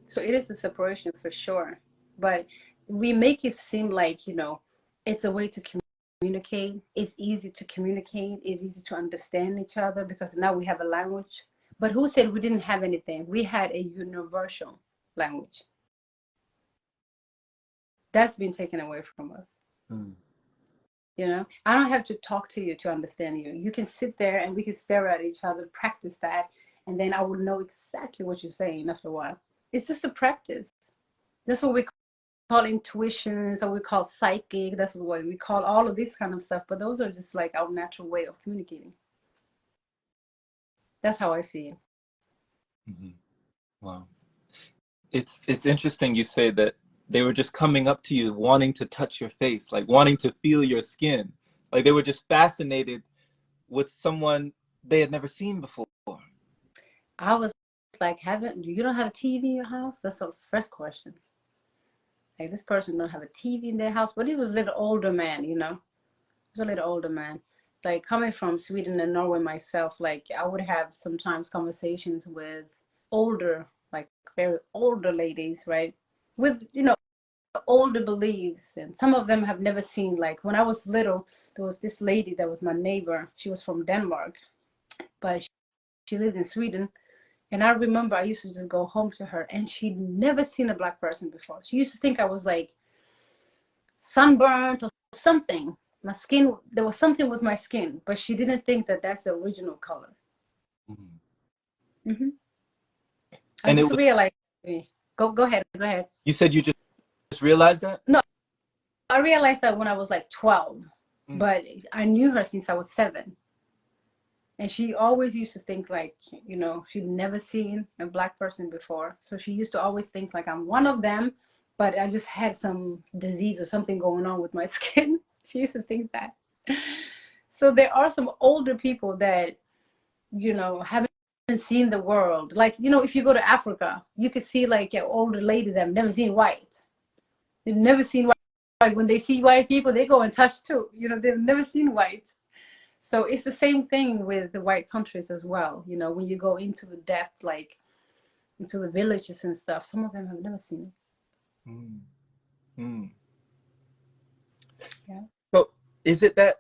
So it is a separation for sure, but we make it seem like, it's a way to communicate. It's easy to communicate. It's easy to understand each other because now we have a language. But who said we didn't have anything? We had a universal language. That's been taken away from us. Mm. I don't have to talk to you to understand you. You can sit there and we can stare at each other, practice that, and then I will know exactly what you're saying after a while. It's just a practice. That's what we call intuitions, or we call psychic. That's what we call all of this kind of stuff. But those are just like our natural way of communicating. That's how I see it. Mm-hmm. Wow. It's interesting you say that they were just coming up to you, wanting to touch your face, like wanting to feel your skin. Like they were just fascinated with someone they had never seen before. I was like, you don't have a TV in your house? That's the first question. Like, this person don't have a TV in their house, but he was a little older man, He was a little older man. Like, coming from Sweden and Norway myself, like, I would have sometimes conversations with older, like very older ladies, right? With, older beliefs. And some of them have never seen, like, when I was little, there was this lady that was my neighbor. She was from Denmark, but she lived in Sweden. And I remember I used to just go home to her, and she'd never seen a black person before. She used to think I was like sunburnt or something. My skin, there was something with my skin, but she didn't think that that's the original color. Mm-hmm. I And just realized. Go ahead. You said you just realized that? No, I realized that when I was like 12, but I knew her since I was 7. And she always used to think like, she'd never seen a black person before. So she used to always think like I'm one of them, but I just had some disease or something going on with my skin. She used to think that. So there are some older people that, haven't seen the world. Like, if you go to Africa, you could see like an older lady that have never seen white. They've never seen white. When they see white people, they go and touch too. They've never seen white. So it's the same thing with the white countries as well. When you go into the depth, like into the villages and stuff, some of them have never seen it. Yeah. So is it that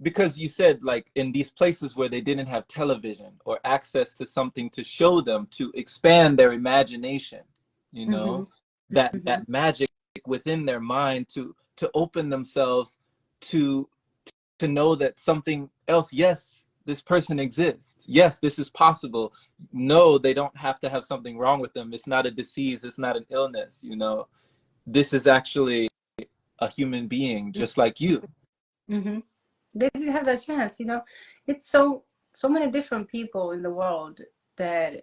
because you said like in these places where they didn't have television or access to something to show them to expand their imagination, that magic within their mind to open themselves to know that something else, yes, this person exists, yes, this is possible, no, they don't have to have something wrong with them, it's not a disease, it's not an illness, you know, this is actually a human being just like you. Mm-hmm. They didn't have that chance, you know. It's so many different people in the world that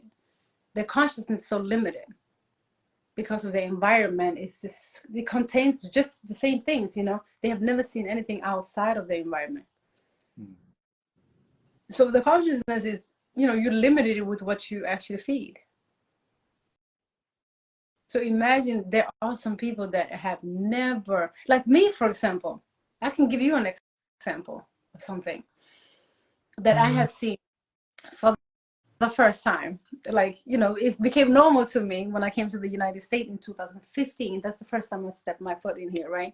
their consciousness is so limited because of the environment. It's just, it contains just the same things, you know. They have never seen anything outside of the environment. So the consciousness is, you know, you're limited with what you actually feed. So imagine there are some people that have never, like me, for example. I can give you an example of something that I have seen for the first time. Like, you know, it became normal to me when I came to the United States in 2015. That's the first time I stepped my foot in here, right?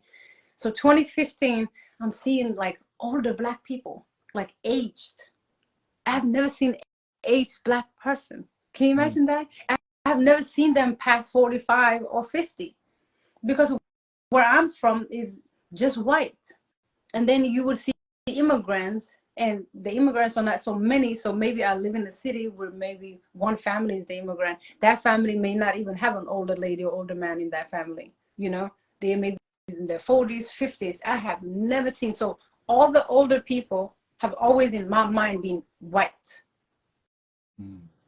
So 2015, I'm seeing like older Black people, like aged. I've never seen aged Black person. Can you imagine that? I've never seen them past 45 or 50, because where I'm from is just white. And then you would see immigrants, and the immigrants are not so many. So maybe I live in a city where maybe one family is the immigrant. That family may not even have an older lady or older man in that family. You know, they may be in their 40s, 50s. I have never seen. So all the older people have always in my mind been white.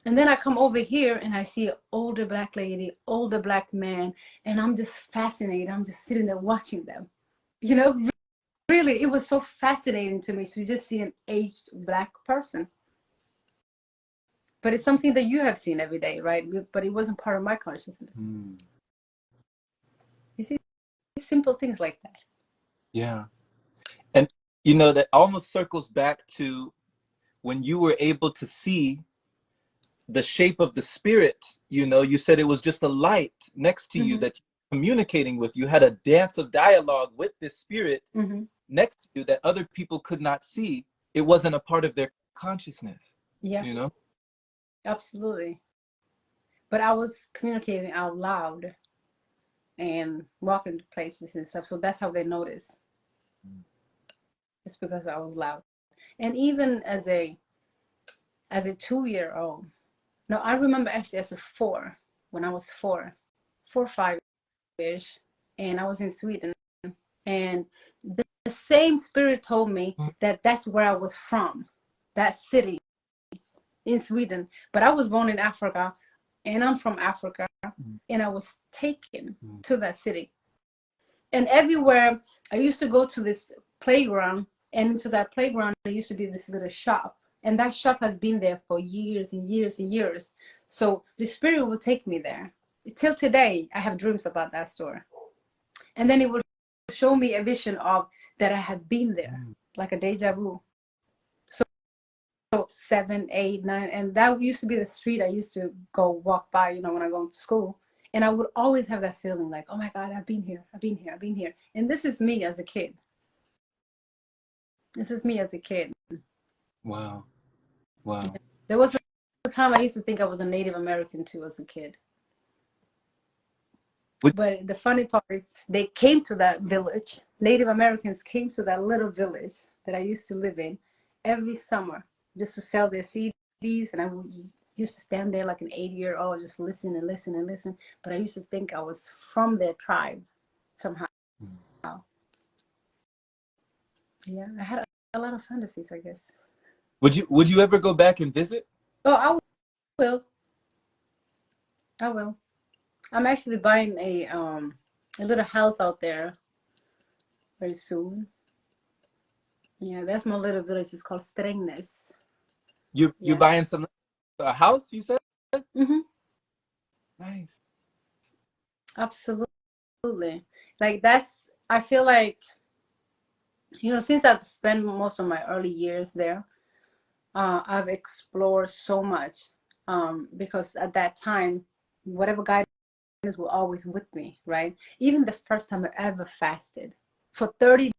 And then I come over here and I see an older Black lady, older Black man, and I'm just fascinated. I'm just sitting there watching them. You know, really, it was so fascinating to me to just see an aged Black person. But it's something that you have seen every day, right? But it wasn't part of my consciousness. You see, simple things like that. Yeah. And, you know, that almost circles back to when you were able to see the shape of the spirit. You know, you said it was just a light next to you that you're communicating with. You had a dance of dialogue with this spirit next to you that other people could not see. It wasn't a part of their consciousness. Yeah. You know? Absolutely. But I was communicating out loud and walking to places and stuff. So that's how they noticed. It's because I was loud. And even as a 2-year-old, no, I remember actually as a 4, when I was 4, 5-ish, and I was in Sweden. And the same spirit told me that that's where I was from, that city in Sweden. But I was born in Africa, and I'm from Africa, and I was taken to that city. And everywhere, I used to go to this playground, and into that playground, there used to be this little shop. And that shop has been there for years and years and years. So the spirit will take me there. Till today, I have dreams about that store. And then it would show me a vision of that I had been there, like a deja vu. So 7, 8, 9, and that used to be the street I used to go walk by, you know, when I go to school. And I would always have that feeling like, oh my God, I've been here, I've been here, I've been here. And this is me as a kid. This is me as a kid. Wow. Wow. There was a time I used to think I was a Native American too as a kid. But the funny part is they came to that village. Native Americans came to that little village that I used to live in every summer just to sell their CDs. And I used to stand there like an 8-year-old, just listen and listen and listen. But I used to think I was from their tribe somehow. Yeah, I had a lot of fantasies, I guess. Would you ever go back and visit? Oh, I will. I will. I'm actually buying a little house out there very soon. Yeah, that's my little village. It's called Strängnäs. You're buying a house, you said? Nice. Absolutely. Like I feel like, you know, since I've spent most of my early years there, I've explored so much. Because at that time, whatever guidance was always with me, right? Even the first time I ever fasted for 30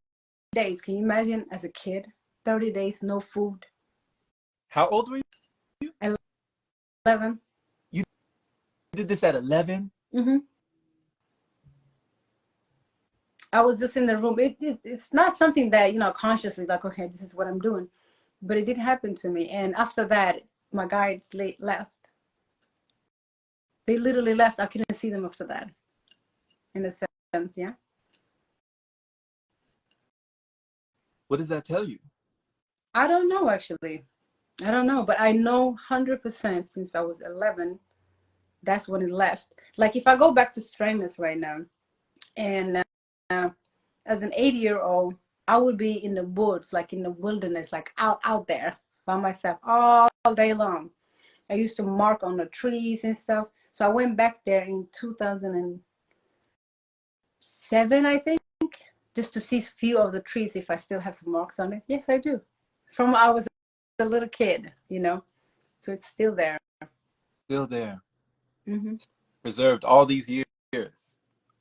days. Can you imagine as a kid? 30 days, no food. How old were you? 11. You did this at 11? I was just in the room. It's not something that, consciously like, okay, this is what I'm doing. But it did happen to me. And after that, my guides left. They literally left. I couldn't see them after that, in a sense, yeah. What does that tell you? I don't know, actually. I don't know. But I know 100% since I was 11, that's when it left. Like, if I go back to strangeness right now, and as an 80-year-old, I would be in the woods, like in the wilderness, like out there by myself all day long. I used to mark on the trees and stuff. So I went back there in 2007, I think, just to see a few of the trees if I still have some marks on it. Yes, I do. From I was a little kid, so it's still there. Still there. Mm-hmm. Preserved all these years. Wow.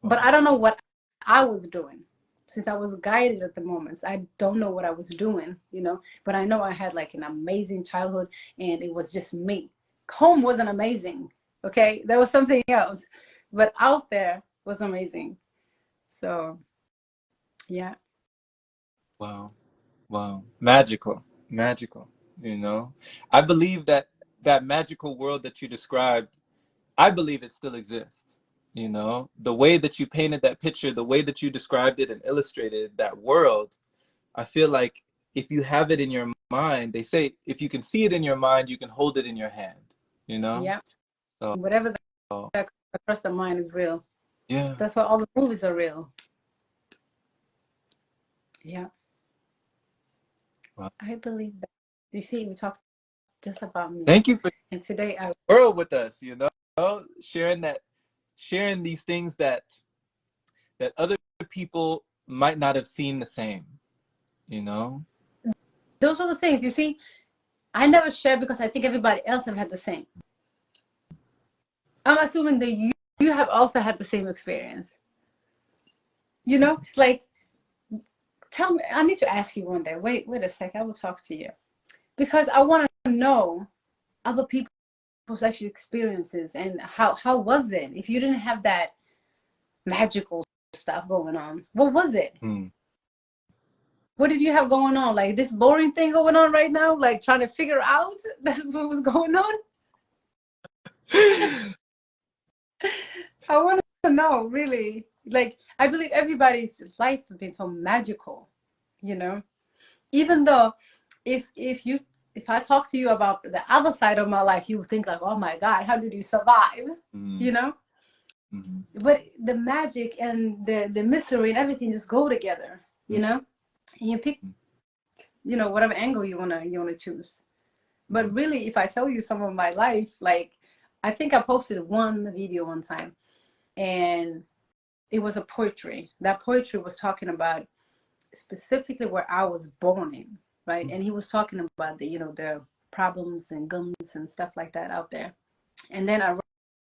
But I don't know what I was doing. Since I was guided at the moments, I don't know what I was doing, but I know I had like an amazing childhood, and it was just me. Home wasn't amazing, okay? There was something else, but out there was amazing. So, yeah. Wow. Magical. I believe that magical world that you described, I believe it still exists. The way that you painted that picture, the way that you described it and illustrated that world, I feel like if you have it in your mind, they say if you can see it in your mind, you can hold it in your hand, Yeah. So, Whatever that across the mind is real. yeah. That's why all the movies are real. Yeah. Wow. I believe that. You see, we talked just about me. Thank you for and today I world with us, sharing these things that other people might not have seen the same, Those are the things, you see, I never share because I think everybody else have had the same. I'm assuming that you have also had the same experience. Like, tell me, I need to ask you one day. Wait a sec, I will talk to you. Because I want to know other people's actual experiences and how was it? If you didn't have that magical stuff going on, what was it? What did you have going on? Like this boring thing going on right now? Like trying to figure out that's what was going on? I want to know, really. Like, I believe everybody's life has been so magical, Even though if I talk to you about the other side of my life, you would think like, oh my God, how did you survive? But the magic and the mystery and everything just go together, And you pick, whatever angle you wanna choose. But really, if I tell you some of my life, like I think I posted one video one time, and it was a poetry. That poetry was talking about specifically where I was born in, right? And he was talking about the problems and guns and stuff like that out there. And then I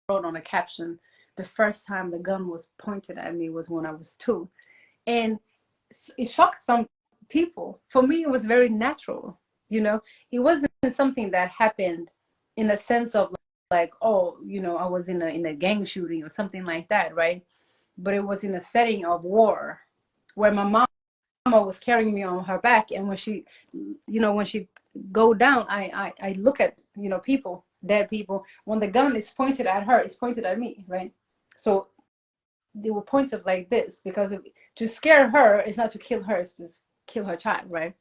wrote on a caption, the first time the gun was pointed at me was when I was 2. And it shocked some people. For me, it was very natural, It wasn't something that happened in a sense of like, oh, I was in a gang shooting or something like that, right? But it was in a setting of war where my mama was carrying me on her back, and when she go down, I look at people, dead people. When the gun is pointed at her, it's pointed at me, right? So they were pointed like this because to scare her is not to kill her, it's to kill her child, right?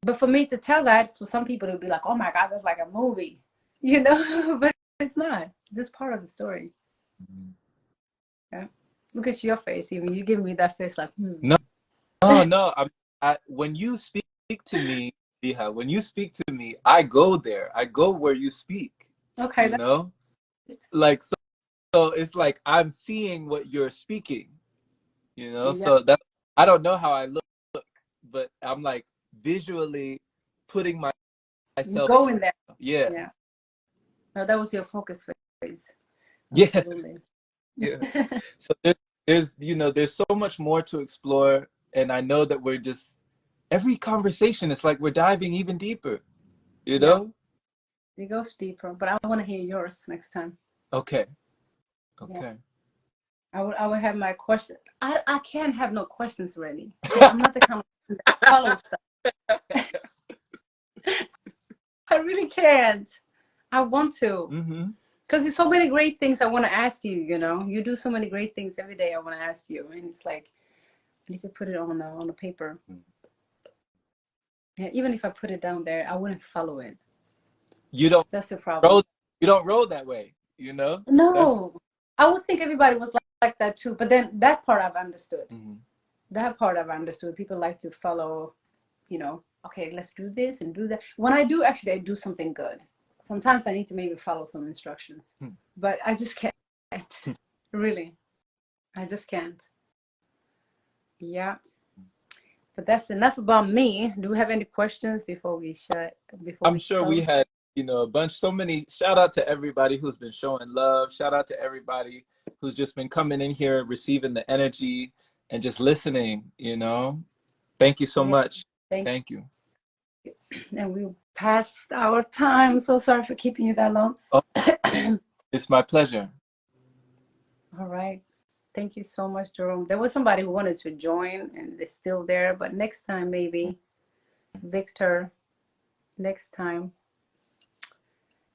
But for me to tell that, for some people it would be like, oh my God, that's like a movie, but it's not. It's just part of the story. Yeah. Look at your face. Even you give me that face like, No. Oh no! When you speak to me, Biha, when you speak to me, I go there. I go where you speak. Okay. Like so it's like I'm seeing what you're speaking. Yeah. So that I don't know how I look, but I'm like visually putting myself going there. Yeah. Yeah. No, that was your focus phase. Yeah. Absolutely. Yeah. So there's so much more to explore, and I know that we're just every conversation, it's like we're diving even deeper, Yeah. It goes deeper, but I want to hear yours next time. Okay. Yeah. I would have my question. I can't have no questions ready. Okay, I'm not the kind of person that follows stuff. I really can't. I want to. Mm-hmm. Because there's so many great things I want to ask you, you know. You do so many great things every day I want to ask you. And it's like, I need to put it on the paper. Yeah, even if I put it down there, I wouldn't follow it. You don't That's the problem. roll that way, you know? That's No. I would think everybody was like that too. But then that part I've understood. mm-hmm. That part I've understood. People like to follow, you know, okay, let's do this and do that. When I do, actually, I do something good. Sometimes I need to maybe follow some instructions. But I just can't. Really. I just can't. Yeah. But that's enough about me. Do we have any questions before we I'm sure we close? had, you know, a bunch, so many. Shout out to everybody who's been showing love. Shout out to everybody who's just been coming in here, receiving the energy and just listening, you know. Thank you so Yeah. much. Thank Thank you. you. And we passed our time. So sorry for keeping you that long. Oh, it's my pleasure. All right. Thank you so much, Jerome. There was somebody who wanted to join and they're still there, but next time maybe. Victor, next time.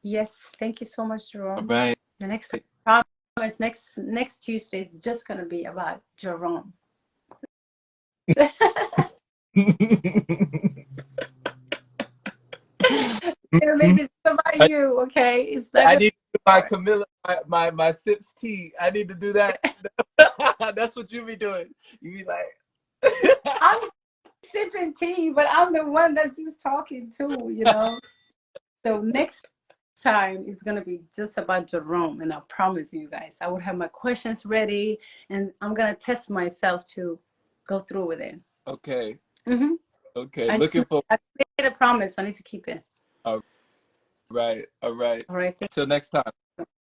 Yes, thank you so much, All Jerome. right. The next time, I promise, next Tuesday is just gonna be about Jerome. Maybe it's about you, okay? It's not I gonna need to do my Kamilla, my sips tea. I need to do that. That's what you be doing. You be like, I'm sipping tea, but I'm the one that's just talking too, you know. So next time it's gonna be just about Jerome, and I promise you guys, I would have my questions ready, and I'm gonna test myself to go through with it. okay, Mm-hmm. okay. Looking for. I made a promise. I need to keep it. All right, all right. All right. Till next time.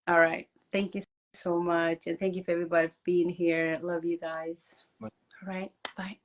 All right. Thank you so much, and thank you for everybody for being here. Love you guys. All right. Bye.